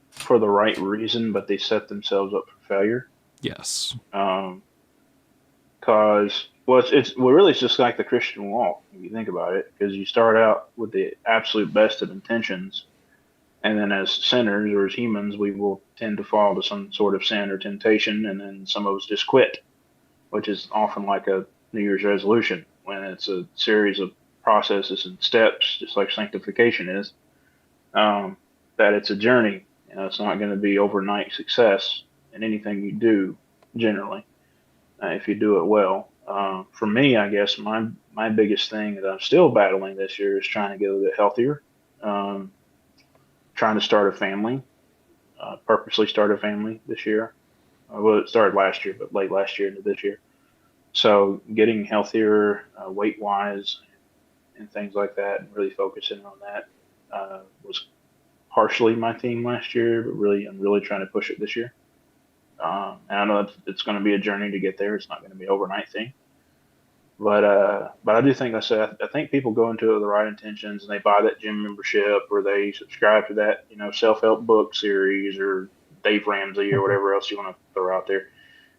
S5: for the right reason, but they set themselves up for failure.
S2: Yes.
S5: Because it's really just like the Christian walk, if you think about it, because you start out with the absolute best of intentions, and then as sinners or as humans, we will tend to fall to some sort of sin or temptation, and then some of us just quit, which is often like a New Year's resolution when it's a series of processes and steps, just like sanctification is. That it's a journey. It's not going to be overnight success in anything you do, generally, if you do it well. For me, I guess my biggest thing that I'm still battling this year is trying to get a little bit healthier, trying to start a family, purposely start a family this year. Well, it started last year, but late last year into this year. So getting healthier weight-wise and things like that, and really focusing on that was partially my theme last year, but really I'm really trying to push it this year. And I know it's going to be a journey to get there. It's not going to be an overnight thing. But I do think I think people go into it with the right intentions and they buy that gym membership or they subscribe to that self help book series or Dave Ramsey or whatever else you want to throw out there,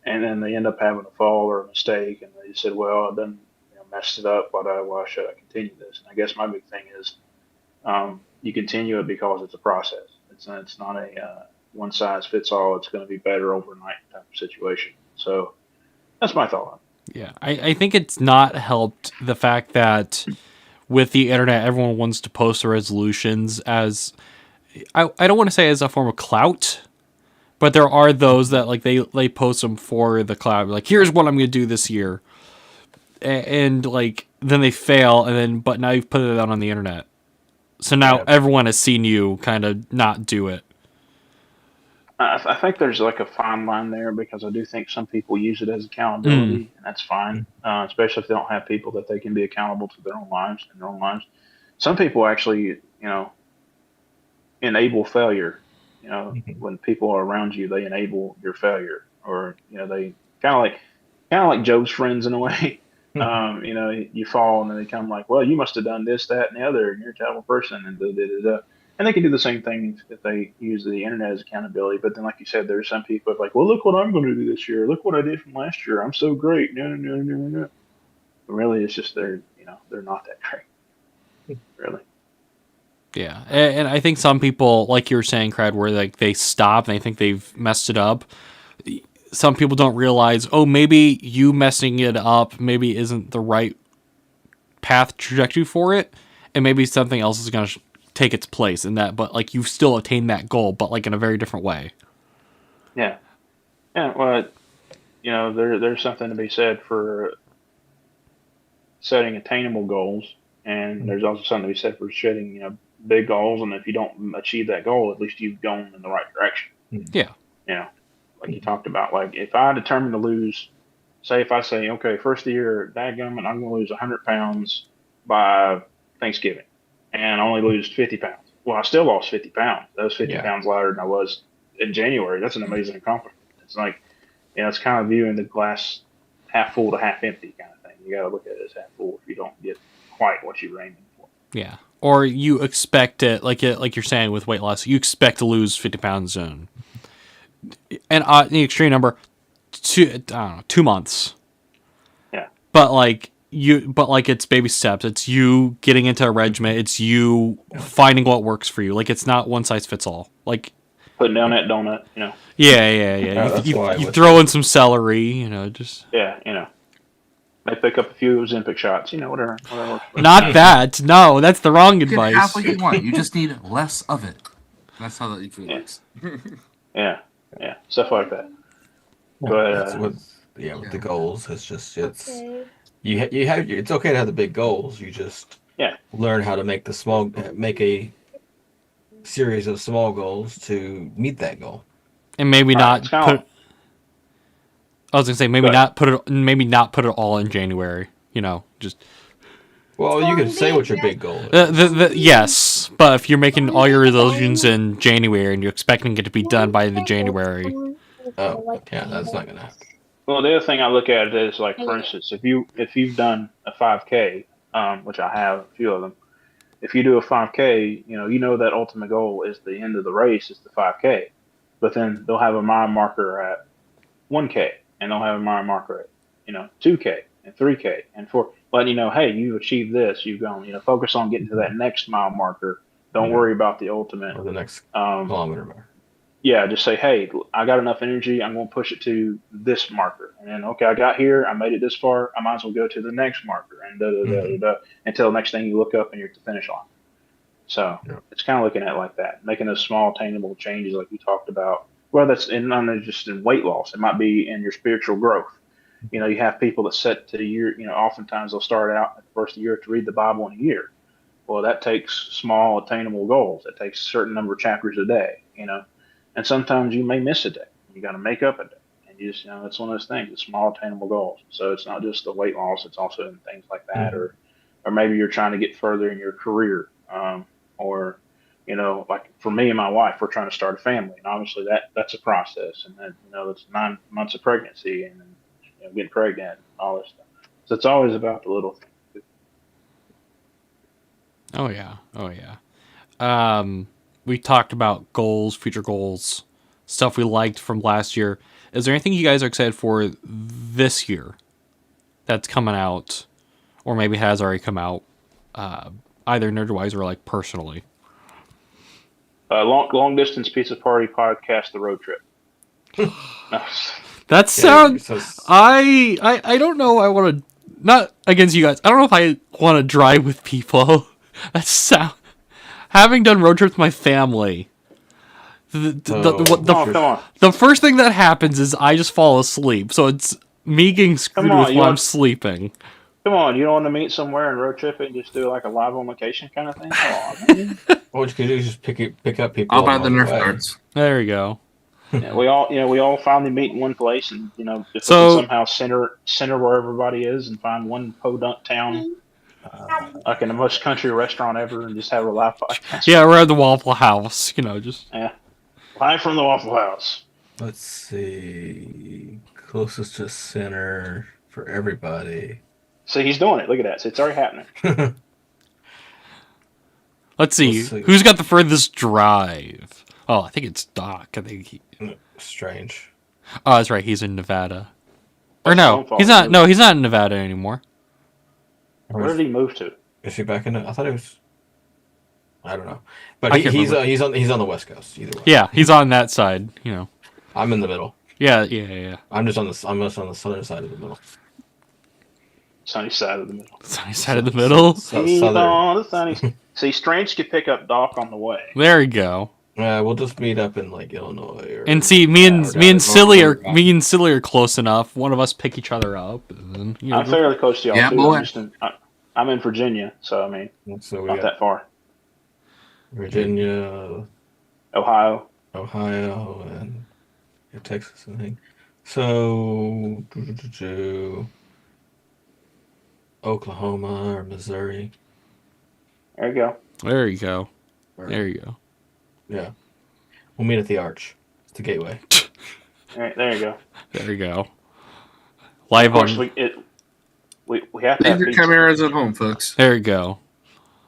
S5: and then they end up having a fall or a mistake and they said, well, I done messed it up. Why should I continue this? And I guess my big thing is you continue it because it's a process. It's not a one size fits all. It's going to be better overnight type of situation. So that's my thought on it.
S2: Yeah, I think it's not helped the fact that with the internet, everyone wants to post their resolutions as I don't want to say as a form of clout, but there are those that like they post them for the clout. Like, here's what I'm going to do this year, and like then they fail, but now you've put it out on the internet, so now everyone has seen you kind of not do it.
S5: I think there's like a fine line there because I do think some people use it as accountability, and that's fine, especially if they don't have people that they can be accountable to their own lives and their own lives. Some people actually, enable failure. When people are around you, they enable your failure, or they kind of like Job's friends in a way. You fall and then they come like, well, you must have done this, that, and the other, and you're a terrible person, and da da da da. And they can do the same thing if they use the internet as accountability. But then, like you said, there's some people like, well, look what I'm going to do this year. Look what I did from last year. I'm so great. No, no, no, no, no. But really, it's just they're not that great. Really.
S2: Yeah, and I think some people, like you were saying, Crad, where like they stop and they think they've messed it up. Some people don't realize, maybe you messing it up maybe isn't the right path trajectory for it, and maybe something else is going to take its place in that, but like you've still attained that goal, but like in a very different way.
S5: Yeah. Well, there's something to be said for setting attainable goals, and there's also something to be said for setting big goals. And if you don't achieve that goal, at least you've gone in the right direction.
S2: Yeah.
S5: Like you talked about, like if I determine to lose, if I say, okay, first of the year, dadgummit, I'm going to lose 100 pounds by Thanksgiving, and I only lose 50 pounds. Well, I still lost 50 pounds. That was 50 pounds lighter than I was in January. That's an amazing accomplishment. It's like, it's kind of viewing the glass half full to half empty kind of thing. You got to look at it as half full if you don't get quite what you're aiming for.
S2: Yeah. Or you expect it, like you're saying with weight loss, you expect to lose 50 pounds in, and the extreme number, 2 months.
S5: Yeah.
S2: But it's baby steps. It's you getting into a regimen. It's you finding what works for you. Like, it's not one size fits all. Like
S5: putting down that donut,
S2: Yeah. You throw in some celery, just.
S5: Yeah, They pick up a few Ozempic shots, whatever works.
S2: Not that. No, that's the wrong
S3: You can
S2: advice.
S3: have what you want. You just need less of it. That's how that usually works.
S5: Yeah, stuff like that. But
S1: with the goals, it's you have it's okay to have the big goals. You just learn how to make a series of small goals to meet that goal,
S2: and maybe not put. I was gonna say maybe not put it all in January. Just.
S1: Well, you can say what your big goal is.
S2: Yes, but if you're making all your resolutions in January and you're expecting it to be done by the end of January,
S1: that's not gonna happen.
S5: Well, the other thing I look at it is like, for instance, if you've done a 5K, which I have a few of them, if you do a 5K, that ultimate goal is the end of the race is the 5K, but then they'll have a mile marker at 1K, and they'll have a mile marker at 2K and 3K and 4. Letting hey, you achieved this, you've gone. Focus on getting to that next mile marker. Don't worry about the ultimate
S1: or the next kilometer marker.
S5: Yeah, just say, hey, I got enough energy. I'm going to push it to this marker. And then, okay, I got here. I made it this far. I might as well go to the next marker and until the next thing you look up and you're at the finish line. So it's kind of looking at it like that, making those small attainable changes like you talked about. Well, that's not just in weight loss. It might be in your spiritual growth. You have people that set to the year, oftentimes they'll start out at the first of the year to read the Bible in a year. Well, that takes small attainable goals. It takes a certain number of chapters a day, and sometimes you may miss a day. You got to make up a day. And you just, it's one of those things, it's small attainable goals. So it's not just the weight loss. It's also in things like that, or maybe you're trying to get further in your career, or, like for me and my wife, we're trying to start a family, and obviously that's a process, and then it's 9 months of pregnancy, and then getting pregnant, and all this stuff. So it's always about the little things.
S2: Oh yeah. We talked about goals, future goals, stuff we liked from last year. Is there anything you guys are excited for this year that's coming out, or maybe has already come out, either nerd-wise or like personally?
S5: Long distance pizza party podcast, the road trip. No.
S2: That sounds.
S1: so
S2: I don't know. I want to, not against you guys. I don't know if I want to drive with people. That sound. Having done road trips with my family,
S5: Come on.
S2: the first thing that happens is I just fall asleep. So it's me getting screwed
S5: Come on,
S2: with
S5: you
S2: while I'm
S5: want-
S2: sleeping.
S5: Come on, you don't want to meet somewhere and road trip it and just do like a live on location kind of thing? Come on, man.
S1: what you can do is just pick up people.
S3: I'll buy the
S1: along
S3: Nerf
S1: way.
S3: darts.
S2: There you go.
S5: Yeah, we all finally meet in one place, and if
S2: So-
S5: we can somehow center where everybody is and find one podunk town, like in the most country restaurant ever, and just have a live podcast.
S2: Yeah, we're at the Waffle House. Just.
S5: Yeah, live from the Waffle House.
S1: Let's see. Closest to center for everybody.
S5: See, he's doing it. Look at that. See, it's already happening.
S2: Let's see.
S1: Let's see.
S2: Who's got the furthest drive? Oh, I think it's Doc. I think he.
S1: Strange.
S2: Oh, that's right. He's in Nevada. Or
S5: That's his
S2: no,
S5: own fault.
S2: he's not. No, he's not in Nevada anymore.
S5: Where did he move to?
S1: Is he back in it? I thought he was. I don't know,
S2: I
S1: but
S2: can't
S1: he's
S2: remember.
S1: he's on the West Coast either way.
S2: Yeah, he's on that side.
S1: I'm in the middle.
S2: Yeah.
S1: I'm just on the southern side of the middle.
S5: Sunny side of the middle.
S2: Sunny side of the middle.
S5: He's
S1: Southern.
S5: on the sunny. See, Strange could pick up Doc on the way.
S2: There we go.
S1: We'll just meet up in like Illinois. Or,
S2: And see, me and
S1: or down in
S2: Silly are
S1: Oregon.
S2: close enough. One of us pick each other up. And then,
S5: I'm fairly close to y'all
S3: Yeah,
S5: too.
S3: boy.
S5: I'm in Virginia, so I mean,
S1: So we
S5: not
S1: got
S5: that far.
S1: Virginia,
S5: Ohio.
S1: Ohio, and Texas, I think. So Oklahoma or Missouri.
S5: There you go.
S2: There you go.
S1: Or-
S2: There you go.
S1: Yeah. We'll meet at the Arch. It's the gateway.
S5: All right, there you go.
S2: There you go.
S5: Of
S2: Live
S5: course,
S2: on.
S5: we have to
S3: Leave
S5: have
S3: your
S5: pizza.
S3: chimeras at home, folks.
S2: There you go.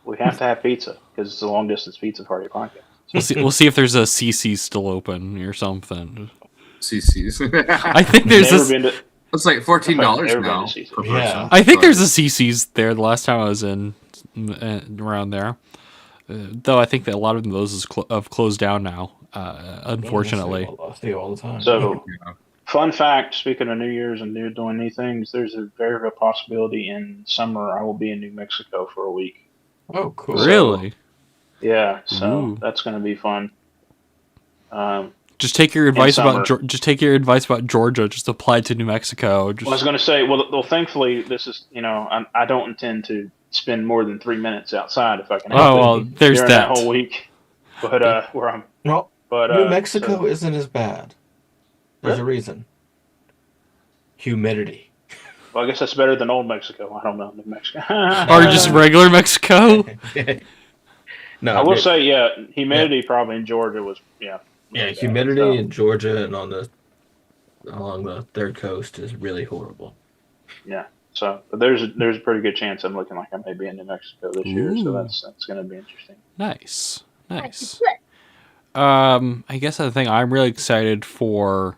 S5: We have to have pizza because it's a long distance pizza party podcast.
S2: We'll see if there's a CC still open or something.
S3: CC's.
S2: I think there's
S5: Never
S2: a.
S5: been to.
S3: It's like $14
S5: Never been
S3: now.
S5: to CC's.
S3: per
S1: Yeah.
S3: person.
S2: I think
S3: So-
S2: there's a CC's there. The last time I was in around there, though I think that a lot of those have closed down now. Unfortunately.
S1: I see it all the time.
S5: So,
S3: Yeah.
S5: fun fact: speaking of New Year's and doing new things, there's a very real possibility in summer I will be in New Mexico for a week.
S1: oh, cool.
S2: Really?
S5: Yeah, so
S2: Ooh.
S5: that's going to be fun.
S2: Just take your advice about
S5: summer.
S2: just take your advice about Georgia. Just apply it to New Mexico. Just
S5: Well, I was going to say, well, thankfully, this is I don't intend to spend more than 3 minutes outside if I can. help
S2: oh
S5: it
S2: well, there's
S5: during
S2: that.
S5: whole week. But where I'm,
S1: No,
S5: but
S1: New Mexico
S5: so-
S1: isn't as bad. There's a reason. Humidity.
S5: well, I guess that's better than Old Mexico. I don't know, New Mexico.
S2: Or just regular Mexico.
S1: No,
S5: I will
S1: it-
S5: say, yeah, humidity probably in Georgia was
S1: yeah,
S5: really bad.
S1: humidity
S5: So,
S1: in Georgia and along the third coast is really horrible.
S5: So, but there's a pretty good chance I'm looking like I may be in New Mexico this year. So
S2: Ooh.
S5: that's going to be interesting.
S2: Nice. I guess the thing I'm really excited for,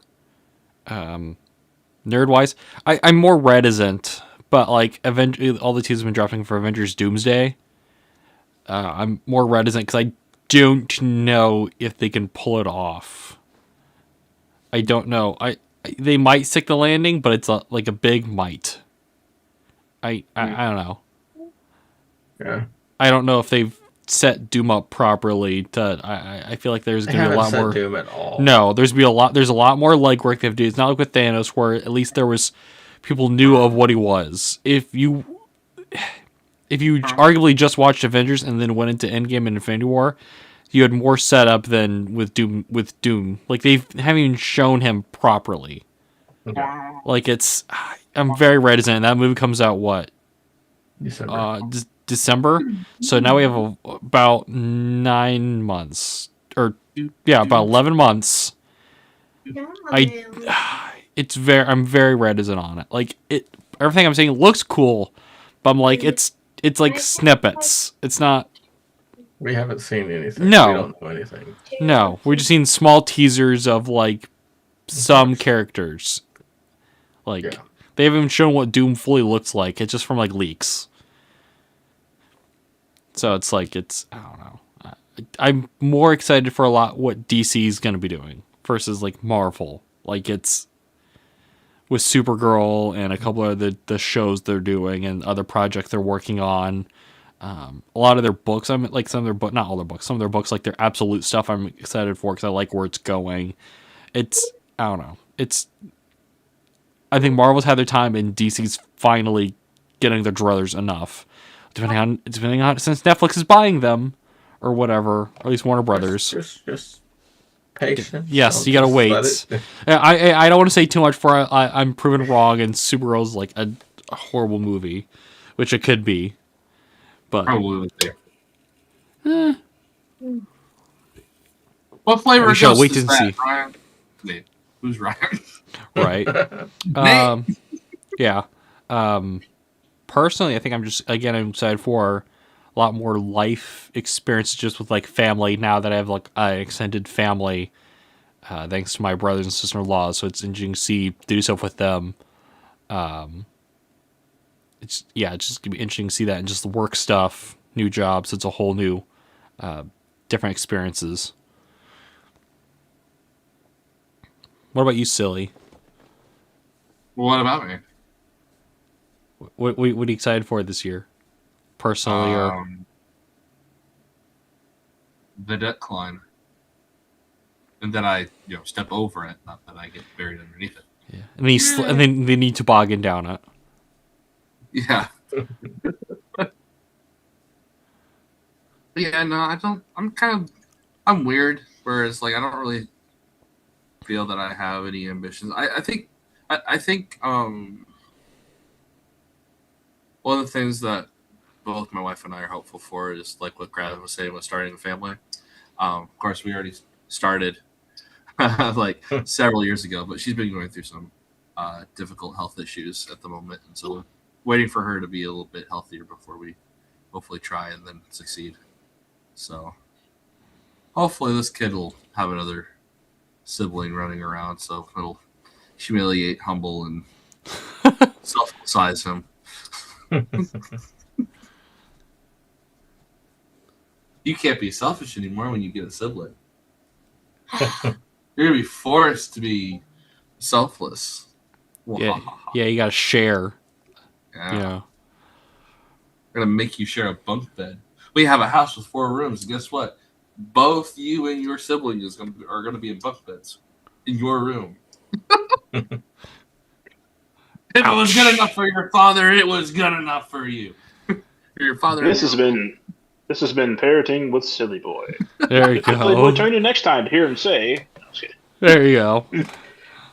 S2: nerd-wise, I'm more reticent, but like all the teams have been dropping for Avengers Doomsday. I'm more reticent because I don't know if they can pull it off. I don't know. They might stick the landing, but it's like a big might. I don't know.
S1: Yeah.
S2: I don't know if they've set Doom up properly. I feel like there's
S1: They
S2: gonna be a
S1: haven't
S2: lot
S1: set
S2: more.
S1: Doom at all.
S2: No, there's a lot more legwork they've done. It's not like with Thanos, where at least there was people knew of what he was. If you arguably just watched Avengers and then went into Endgame and Infinity War, you had more setup than with Doom. Like they haven't even shown him properly. Like I'm very reticent. That movie comes out what?
S1: December.
S2: December. So now we have about 9 months about 11 months. I'm very reticent on it. Like everything I'm saying looks cool, but I'm like it's like snippets. It's not.
S1: We haven't seen anything.
S2: No.
S1: We don't know anything.
S2: No, we've just seen small teasers of like some characters. Like they haven't even shown what Doom fully looks like. It's just from like leaks. So it's like I don't know. I'm more excited for a lot what DC is going to be doing versus like Marvel. Like it's with Supergirl and a couple of the shows they're doing and other projects they're working on. A lot of their books, I'm like some of their book, not all their books, some of their books, like their absolute stuff, I'm excited for because I like where it's going. It's I don't know. I think Marvel's had their time and DC's finally getting their druthers enough. Depending on since Netflix is buying them or whatever, or at least Warner Brothers.
S1: Just patience.
S2: Yes, you gotta wait. I don't want to say too much before I'm proven wrong and Supergirl's like a horrible movie, which it could be. But
S3: probably what flavor
S2: we shall
S3: ghost
S2: wait
S3: is
S2: and
S3: that,
S2: see.
S3: Ryan? Nate, who's Ryan?
S2: Right. Yeah. Personally, I think I'm excited for a lot more life experiences just with like family now that I have like an extended family, thanks to my brothers and sister-in-law. So it's interesting to do stuff with them. It's just gonna be interesting to see that and just the work stuff, new jobs. It's a whole new, different experiences. What about you, Silly?
S3: What about me?
S2: What are you excited for this year, personally, or
S3: the decline, and then I step over it, not that I get buried underneath it.
S2: yeah, and then they need toboggan down it.
S3: Yeah. Yeah, no, I don't. I'm weird. Whereas, like, I don't really feel that I have any ambitions. I think one of the things that both my wife and I are hopeful for is like what Grad was saying with starting a family. Of course, we already started like several years ago, but she's been going through some difficult health issues at the moment, and so we're waiting for her to be a little bit healthier before we hopefully try and then succeed. So hopefully this kid will have another sibling running around, so it'll humiliate, humble, and self-size him. You can't be selfish anymore when you get a sibling. You're gonna be forced to be selfless.
S2: Yeah, you gotta share.
S3: Yeah.
S2: You know.
S3: We're gonna make you share a bunk bed. We have a house with 4 rooms, and guess what? Both you and your sibling are gonna be in bunk beds in your room. If it was good enough for your father, it was good enough for you. Your father.
S5: This has been Parroting with Silly Boy.
S2: There you
S5: Hopefully
S2: go.
S5: we'll turn you next time to hear him say.
S2: There you go.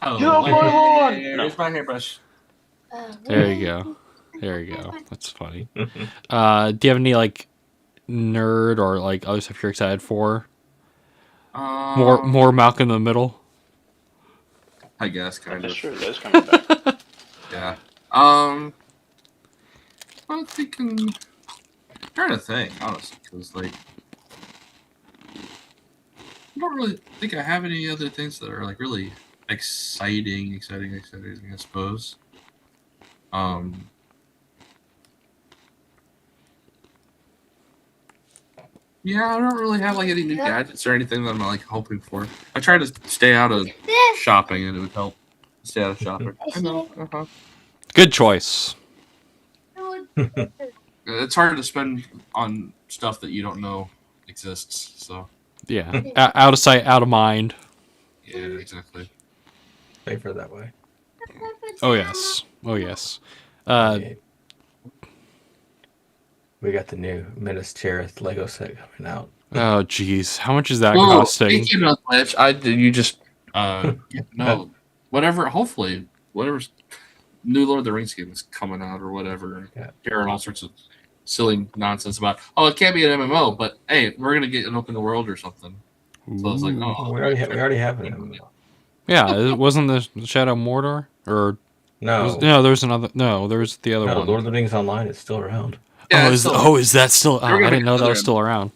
S3: Oh,
S5: Get off my lawn!
S3: Here's my hairbrush.
S2: There you go. There you go. That's funny. Do you have any like nerd or like other stuff you're excited for? More Malcolm in the Middle.
S3: I guess kind of.
S5: Sure, that's coming back.
S3: Yeah. I'm trying to think, honestly, because like I don't really think I have any other things that are like really exciting, I suppose. Yeah, I don't really have like any new gadgets or anything that I'm like hoping for. I try to stay out of shopping, and it would help stay out of shopping. I know.
S2: Good choice.
S3: It's hard to spend on stuff that you don't know exists. So
S2: Yeah. Out of sight, out of mind.
S3: yeah, exactly.
S1: Safer that way.
S2: Oh yes. Oh yes.
S1: We got the new Minas Tirith Lego set coming out.
S2: Oh jeez, how much is that
S3: Whoa,
S2: costing?
S3: speaking of which, hopefully whatever's new Lord of the Rings game is coming out or whatever.
S1: Yeah.
S3: Hearing all sorts of silly nonsense about it can't be an MMO, but hey, we're gonna get an open world or something. So I was like,
S2: Ooh.
S3: oh,
S1: We already have him.
S2: Yeah, it wasn't the Shadow of Mordor or
S1: No,
S2: there's another. No, there's the other
S1: no.
S2: one.
S1: Lord of the Rings Online is still around.
S3: yeah,
S2: Oh,
S3: it's still,
S2: is that still?
S3: They were
S2: I
S3: gonna
S2: didn't
S3: make
S2: know that
S3: another
S2: was still around.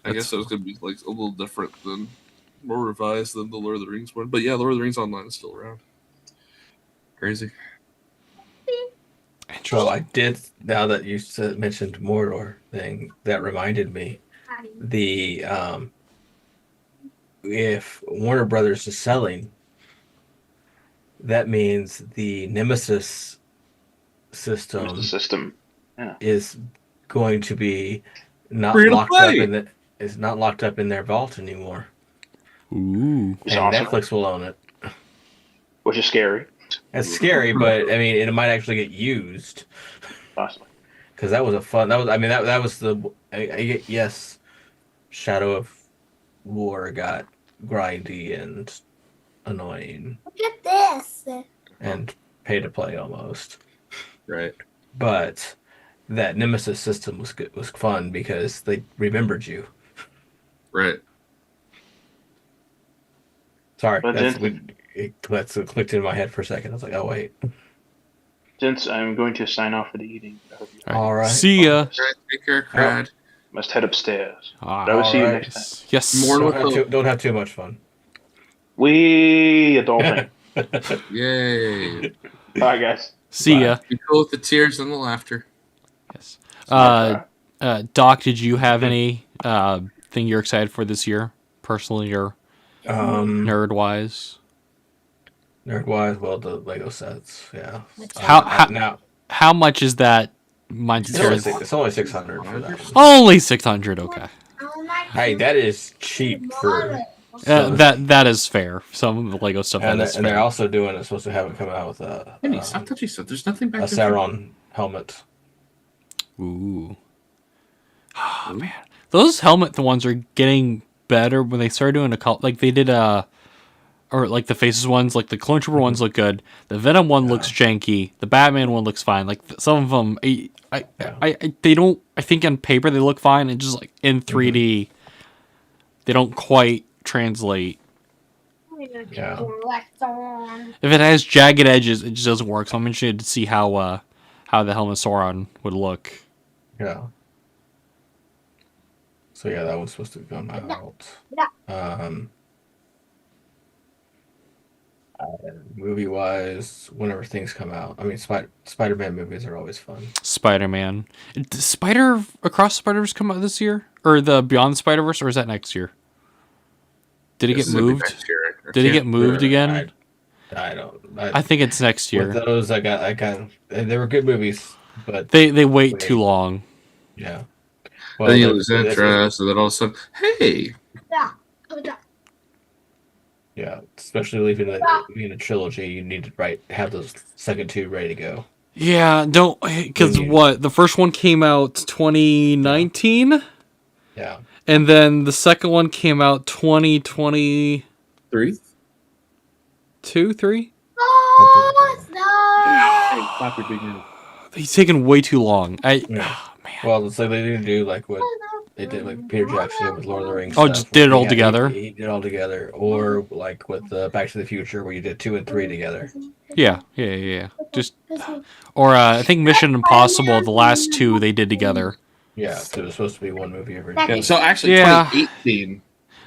S3: I guess it was going to be like a little different than more revised than the Lord of the Rings one. But yeah, Lord of the Rings Online is still around. Crazy.
S1: So I did. Now that you mentioned Mordor thing, that reminded me the if Warner Brothers is selling, that means the Nemesis
S5: There's
S1: system
S5: the system. Yeah.
S1: is going to be not
S3: Free to
S1: locked up
S3: play.
S1: in the is not locked up in their vault anymore,
S2: Ooh.
S5: It's
S1: and
S5: awesome.
S1: Netflix will own it.
S5: Which is scary.
S1: That's scary, but I mean, it might actually get used
S5: Possibly.
S1: because that was a fun. That was I mean that was the yes, Shadow of War got grindy and annoying
S4: Look at this.
S1: and pay to play almost,
S3: Right.
S1: but that Nemesis system was good, was fun because they remembered you.
S3: Right.
S1: Sorry,
S5: But
S1: that's clicked in my head for a second. I was like, oh wait.
S5: since I'm going to sign off for the evening, I hope you
S1: All right.
S2: See ya.
S3: Right. Take care, Crad.
S5: must head upstairs.
S2: Ah,
S5: But I will see you
S1: all
S5: next time.
S2: yes.
S3: More-
S1: Don't have too much fun.
S5: We adulting.
S3: Yay.
S5: Bye, guys.
S2: See
S1: Bye.
S2: ya.
S3: Be cool with the tears and the laughter.
S2: Yes.
S5: Smart try.
S2: Doc, did you have any thing you're excited for this year, personally or nerd wise?
S1: Nerd wise, well, the Lego sets, yeah.
S2: How much is that? Mine's
S1: It's only 600 for that one.
S2: only 600. Okay.
S1: Hey, that is cheap for.
S2: That is fair. Some of the Lego stuff
S1: And,
S2: that is
S1: and they're
S2: fair.
S1: also supposed to have it come out with a
S3: Penny, stop touching stuff. There's nothing back
S1: a
S3: there.
S1: Sauron helmet.
S2: Ooh. Oh man, those helmet ones are getting better when they started doing like they did or like the faces ones, like the Clone Trooper ones look good. The Venom one looks janky. The Batman one looks fine. Like some of them, they don't. I think on paper they look fine, and just like in 3D, they don't quite translate.
S1: Yeah.
S2: If it has jagged edges, it just doesn't work. So I'm interested to see how the helmet Sauron would look.
S1: Yeah. So yeah, that was supposed to come out. Movie wise, whenever things come out, I mean, Spider-Man movies are always fun.
S2: Spider-Man. Did Spider Across the Spider-Verse come out this year, or the Beyond the Spider-Verse, or is that next year? Did it get moved? Did it get moved again?
S1: I don't.
S2: I think it's next year.
S1: With those, I got. They were good movies, but
S2: They wait too long.
S1: yeah.
S3: Then you lose interest, and then all of a sudden, hey,
S1: Yeah, especially leaving being a trilogy, you need to have those second two ready to go.
S2: Yeah, don't because the first one came out 2019,
S1: Yeah.
S2: and then the second one came out 2022, 3.
S3: hey, stop your big head.
S2: He's taking way too long.
S1: Yeah. Well, it's like they didn't do like what they did, like Peter Jackson did with Lord of the Rings.
S2: Oh,
S1: stuff,
S2: just did it
S1: where
S2: all together?
S1: He did it all together, or like with Back to the Future, where you did 2 and 3 together.
S2: Yeah. Just or I think Mission Impossible, the last two they did together.
S1: Yeah, so it was supposed to be one movie every.
S3: Yeah, so actually,
S2: Yeah.
S3: 2018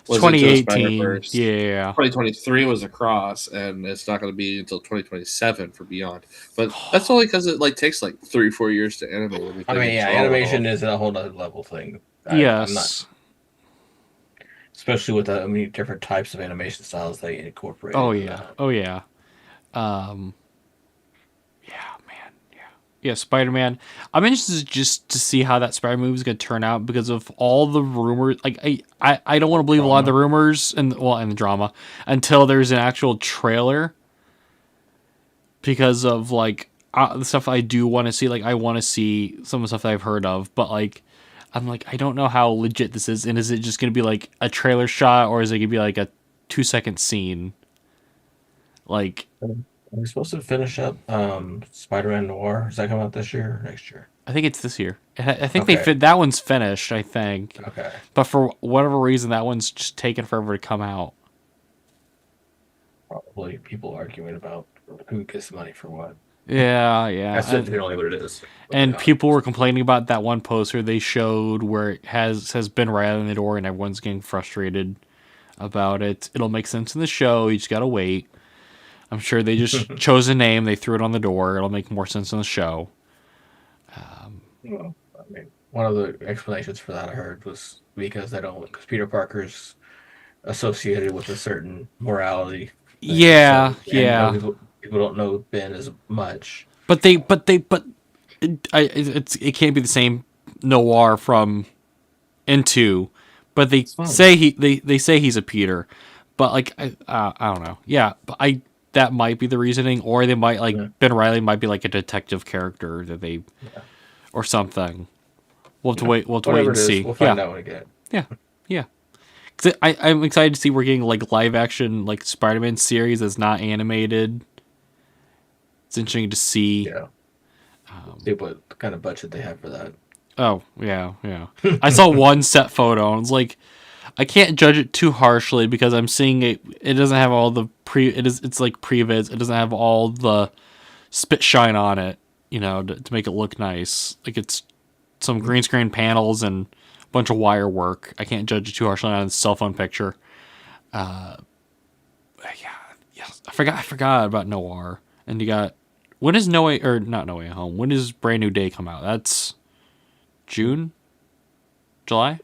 S3: was
S2: 2018.
S3: Spider-Verse.
S2: Yeah.
S3: 2023 was Across, and it's not going to be until 2027 for Beyond. But that's only because it takes 3-4 years to animate everything.
S1: I mean, yeah, animation is a whole other level thing.
S2: Yes.
S1: Especially with the different types of animation styles they incorporate.
S2: Oh yeah. Yeah, man. Yeah, Spider-Man. I'm interested just to see how that Spider movie is going to turn out because of all the rumors. Like, I don't want to believe a lot of the rumors and the drama until there's an actual trailer. Because of the stuff I do want to see. Like, I want to see some of the stuff that I've heard of, but I'm like, I don't know how legit this is, and is it just going to be like a trailer shot, or is it going to be like a 2-second scene? Like,
S1: are we supposed to finish up Spider-Man Noir? Does that come out this year or next year?
S2: I think it's this year. I think
S1: Okay.
S2: that one's finished, I think.
S1: Okay.
S2: But for whatever reason, that one's just taken forever to come out.
S1: Probably people arguing about who gets money for what.
S2: Yeah.
S1: That's generally what it is.
S2: And people were complaining about that one poster they showed where it says Ben Riley in the door, and everyone's getting frustrated about it. It'll make sense in the show. You just gotta wait. I'm sure they just chose a name. They threw it on the door. It'll make more sense in the show.
S1: Well, I mean, one of the explanations for that I heard was because Peter Parker's associated with a certain morality. thing.
S2: Yeah,
S1: So, and
S2: yeah.
S1: people don't know Ben as much.
S2: But it can't be the same noir from Into. But they
S1: fine.
S2: say they say he's a Peter. But like I don't know. Yeah, but that might be the reasoning, or they might Ben Riley might be like a detective character that they or something. We'll have to wait. We'll have to wait
S1: Whatever
S2: and
S1: it is,
S2: see.
S1: we'll find out when we get it.
S2: Yeah. 'Cause I'm excited to see we're getting like live action like Spider-Man series that's not animated. It's interesting to see.
S1: Yeah. See what kind of budget they have for that.
S2: Oh yeah. I saw one set photo and I was like, I can't judge it too harshly because I'm seeing it. It doesn't have all the It's like previz. It doesn't have all the spit shine on it. To make it look nice. Like it's some green screen panels and a bunch of wire work. I can't judge it too harshly on a cell phone picture. Yeah. I forgot about Noir. And you got, when is not No Way Home? When does Brand New Day come out? That's June, July,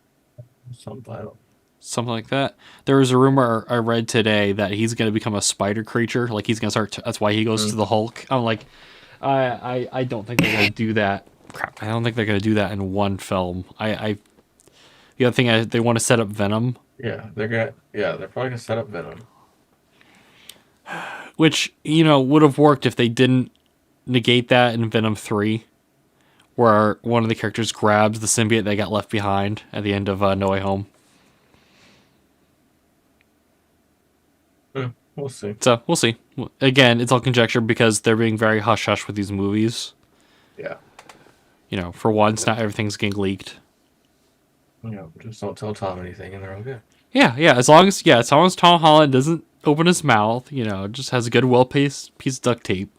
S2: something like that. There was a rumor I read today that he's going to become a spider creature. Like he's going to start. That's why he goes to the Hulk. I'm like, I don't think they're going to do that. Crap. I don't think they're going to do that in one film. The other thing they want to set up Venom.
S1: Yeah, they're probably gonna set up Venom.
S2: Which, would have worked if they didn't negate that in Venom 3, where one of the characters grabs the symbiote that got left behind at the end of No Way Home.
S1: We'll see.
S2: So, we'll see. Again, it's all conjecture because they're being very hush-hush with these movies.
S1: Yeah.
S2: For once, not everything's getting leaked.
S1: Just don't tell Tom anything and they're all good.
S2: Yeah, as long as Tom Holland doesn't open his mouth, just has a good well-paced piece of duct tape,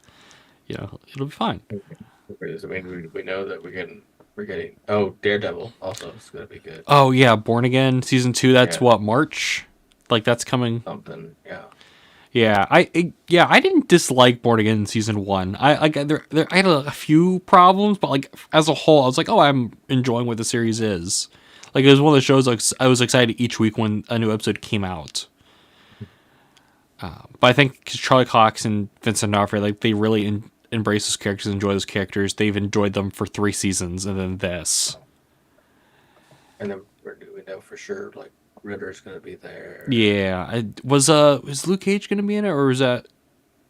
S2: it'll be fine.
S1: I mean, we know that we're getting. Oh, Daredevil also is gonna be good.
S2: Oh yeah, Born Again season 2. That's what, March? Like that's coming.
S1: Something, yeah.
S2: Yeah, I didn't dislike Born Again in season 1. I had a few problems, but like as a whole, I was like, oh, I'm enjoying what the series is. Like it was one of the shows I was excited each week when a new episode came out. But I think Charlie Cox and Vincent D'Onofrio, like they really embrace those characters, enjoy those characters. They've enjoyed them for 3 seasons, and then this.
S1: And then we know for sure, like Ritter's gonna be there.
S2: Yeah, is Luke Cage gonna be in it, or is that?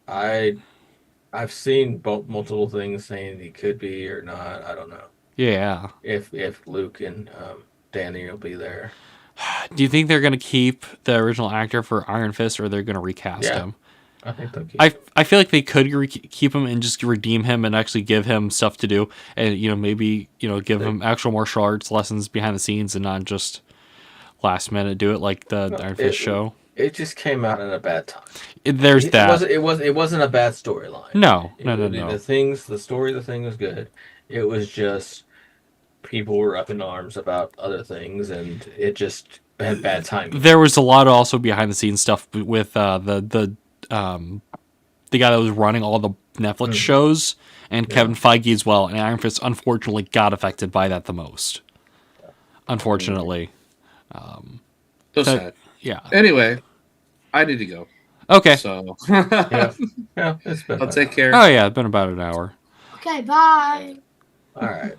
S1: I've seen multiple things saying he could be or not. I don't know.
S2: Yeah.
S1: If Luke and Danny will be there.
S2: Do you think they're gonna keep the original actor for Iron Fist, or they're gonna recast him?
S1: I think they'll keep.
S2: I feel like they could keep him and just redeem him and actually give him stuff to do, and maybe give him actual martial arts lessons behind the scenes and not just last minute do it like the Iron Fist show.
S1: It just came out at a bad time.
S2: There's that.
S1: It wasn't a bad storyline.
S2: No.
S1: The story of the thing was good. It was just people were up in arms about other things, and it just had bad timing.
S2: There was a lot of also behind the scenes stuff with the guy that was running all the Netflix shows, and Kevin Feige as well. And Iron Fist unfortunately got affected by that the most. Unfortunately.
S3: So sad.
S2: Yeah.
S3: Anyway, I need to go.
S2: Okay.
S3: So
S1: Yeah, it's been.
S3: I'll take care.
S2: Oh yeah, it's been about an hour.
S4: Okay, bye.
S1: All right.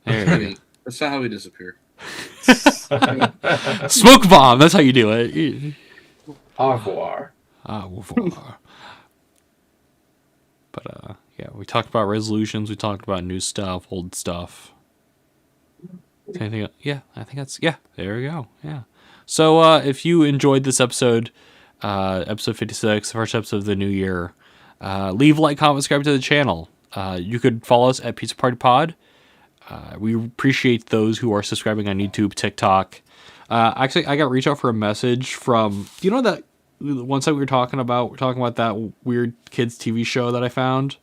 S3: That's not how we disappear.
S2: Smoke bomb. That's how you do it.
S1: Au revoir.
S2: Au revoir. But yeah, we talked about resolutions. We talked about new stuff, old stuff. Anything? Yeah, I think that's There we go. Yeah. So if you enjoyed this episode, episode 56, the first episode of the new year, leave a like, comment, subscribe to the channel. You could follow us at Pizza Party Pod. We appreciate those who are subscribing on YouTube, TikTok. Actually, I got reached out for a message from, you know, that one site we were talking about that weird kids TV show that I found.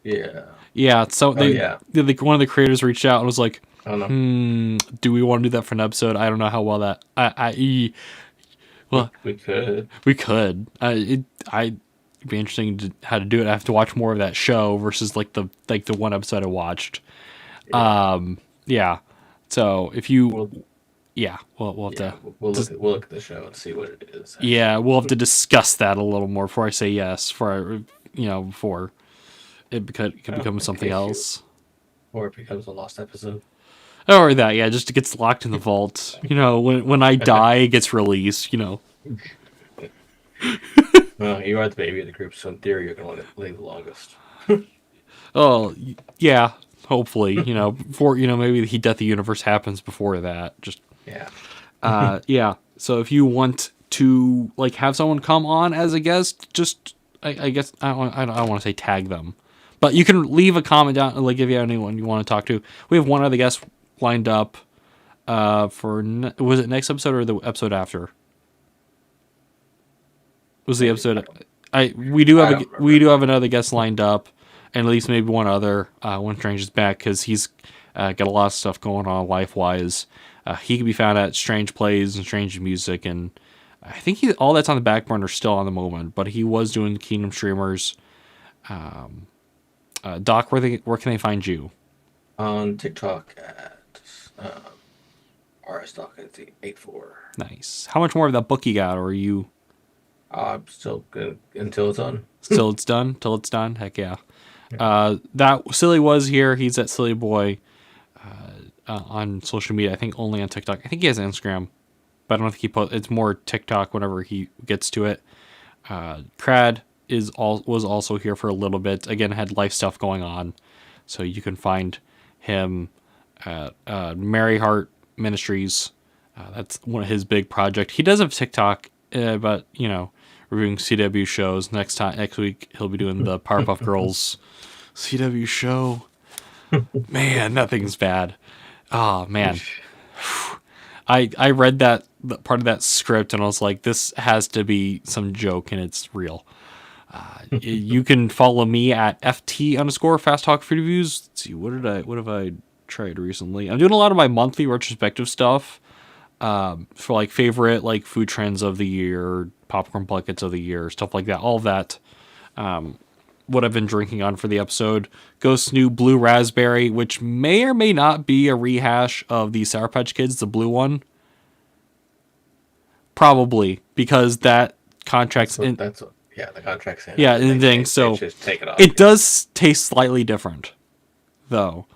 S1: Yeah.
S2: Yeah, so
S1: Yeah.
S2: one of the creators reached out and was like,
S1: I don't know.
S2: do we want to do that for an episode? I don't know how well that well,
S1: We could.
S2: we could. It'd be interesting how to do it. I have to watch more of that show versus like the one episode I watched. Yeah. So if you, we'll have to.
S1: We'll look at the show and see what it is.
S2: Yeah, we'll have to discuss that a little more before I say yes. Before it could become something else.
S1: Or it becomes a lost episode.
S2: Or that, yeah, just it gets locked in the vault. You know, when I die, it gets released. You know.
S1: Well, you are the baby of the group, so in theory, you're going to live the longest.
S2: Oh, yeah. Hopefully, before maybe the death of the universe happens before that. Just
S1: yeah.
S2: yeah. So if you want to like have someone come on as a guest, just I guess I don't want to say tag them, but you can leave a comment down. Like if you have anyone you want to talk to, we have one other guest lined up. Was it next episode or the episode after? Was the episode? We do have another guest lined up, and at least maybe one other when Strange is back because he's got a lot of stuff going on life wise. He can be found at Strange Plays and Strange Music, and I think all that's on the back burner still on the moment. But he was doing Kingdom Streamers. Doc, where can they find you?
S1: On TikTok at RSDoc84.
S2: Nice. How much more of that book you got, or are you?
S1: I'm still good until it's on.
S2: Till it's done. Heck yeah. That Silly was here. He's at Silly Boy on social media. I think only on TikTok. I think he has Instagram, but I don't think he posts. It's more TikTok whenever he gets to it. Crad was also here for a little bit. Again, had life stuff going on, so you can find him at Mary Heart Ministries. That's one of his big projects. He does have TikTok, but reviewing CW shows. Next week he'll be doing the Powerpuff Girls CW show. Man, nothing's bad. Oh man, I read that part of that script and I was like, this has to be some joke and it's real. You can follow me at ft_fast talk food reviews. Let's see, what have I tried recently? I'm doing a lot of my monthly retrospective stuff. For like favorite like food trends of the year, popcorn buckets of the year, stuff like that. All of that. What I've been drinking on for the episode. Ghost's new blue raspberry, which may or may not be a rehash of the Sour Patch Kids, the blue one. Probably because that contract's in.
S1: The contract's in.
S2: Yeah, ending. So
S1: just take it off.
S2: It does taste slightly different, though,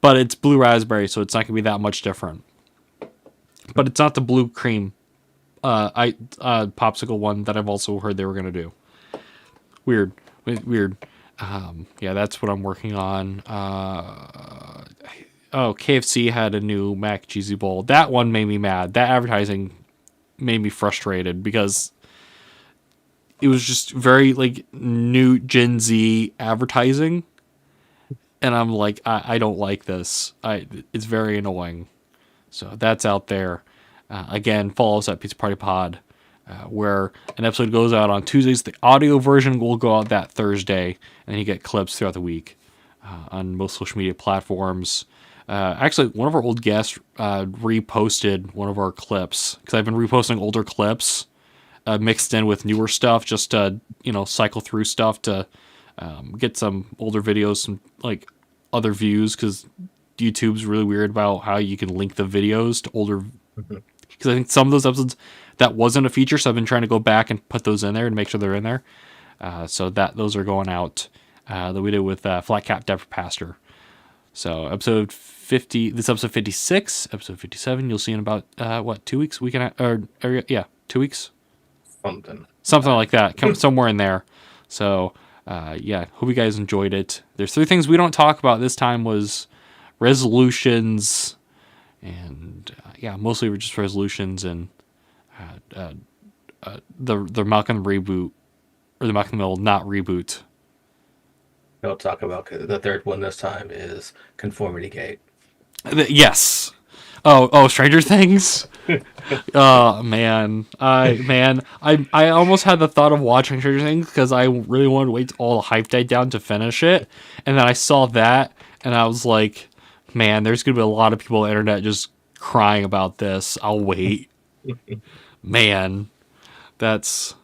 S2: but it's blue raspberry, so it's not gonna be that much different. But it's not the blue cream popsicle one that I've also heard they were going to do. Weird. Yeah, that's what I'm working on. KFC had a new mac cheesy bowl. That one made me mad. That advertising made me frustrated because it was just very like new Gen Z advertising. And I'm like, I don't like this. It's very annoying. So that's out there. Again, follow us at Pizza Party Pod, where an episode goes out on Tuesdays. The audio version will go out that Thursday, and you get clips throughout the week on most social media platforms. Actually, one of our old guests reposted one of our clips, because I've been reposting older clips mixed in with newer stuff, just to cycle through stuff to get some older videos, some like other views, because YouTube's really weird about how you can link the videos to older, because I think some of those episodes that wasn't a feature, so I've been trying to go back and put those in there and make sure they're in there. So those are going out that we did with Flat Cap Depper Pastor. So episode 50, this episode 56, episode 57, you'll see in about 2 weeks, 2 weeks, something like that, come somewhere in there. So hope you guys enjoyed it. There's 3 things we don't talk about this time was resolutions, and mostly were just resolutions and the Malcolm reboot, or the Malcolm Mill not reboot.
S1: We'll talk about the third one this time is Conformity Gate.
S2: Yes. Oh, Stranger Things. Oh man, I almost had the thought of watching Stranger Things because I really wanted to wait till all the hype died down to finish it, and then I saw that, and I was like, man, there's gonna be a lot of people on the internet just crying about this. I'll wait. Man, that's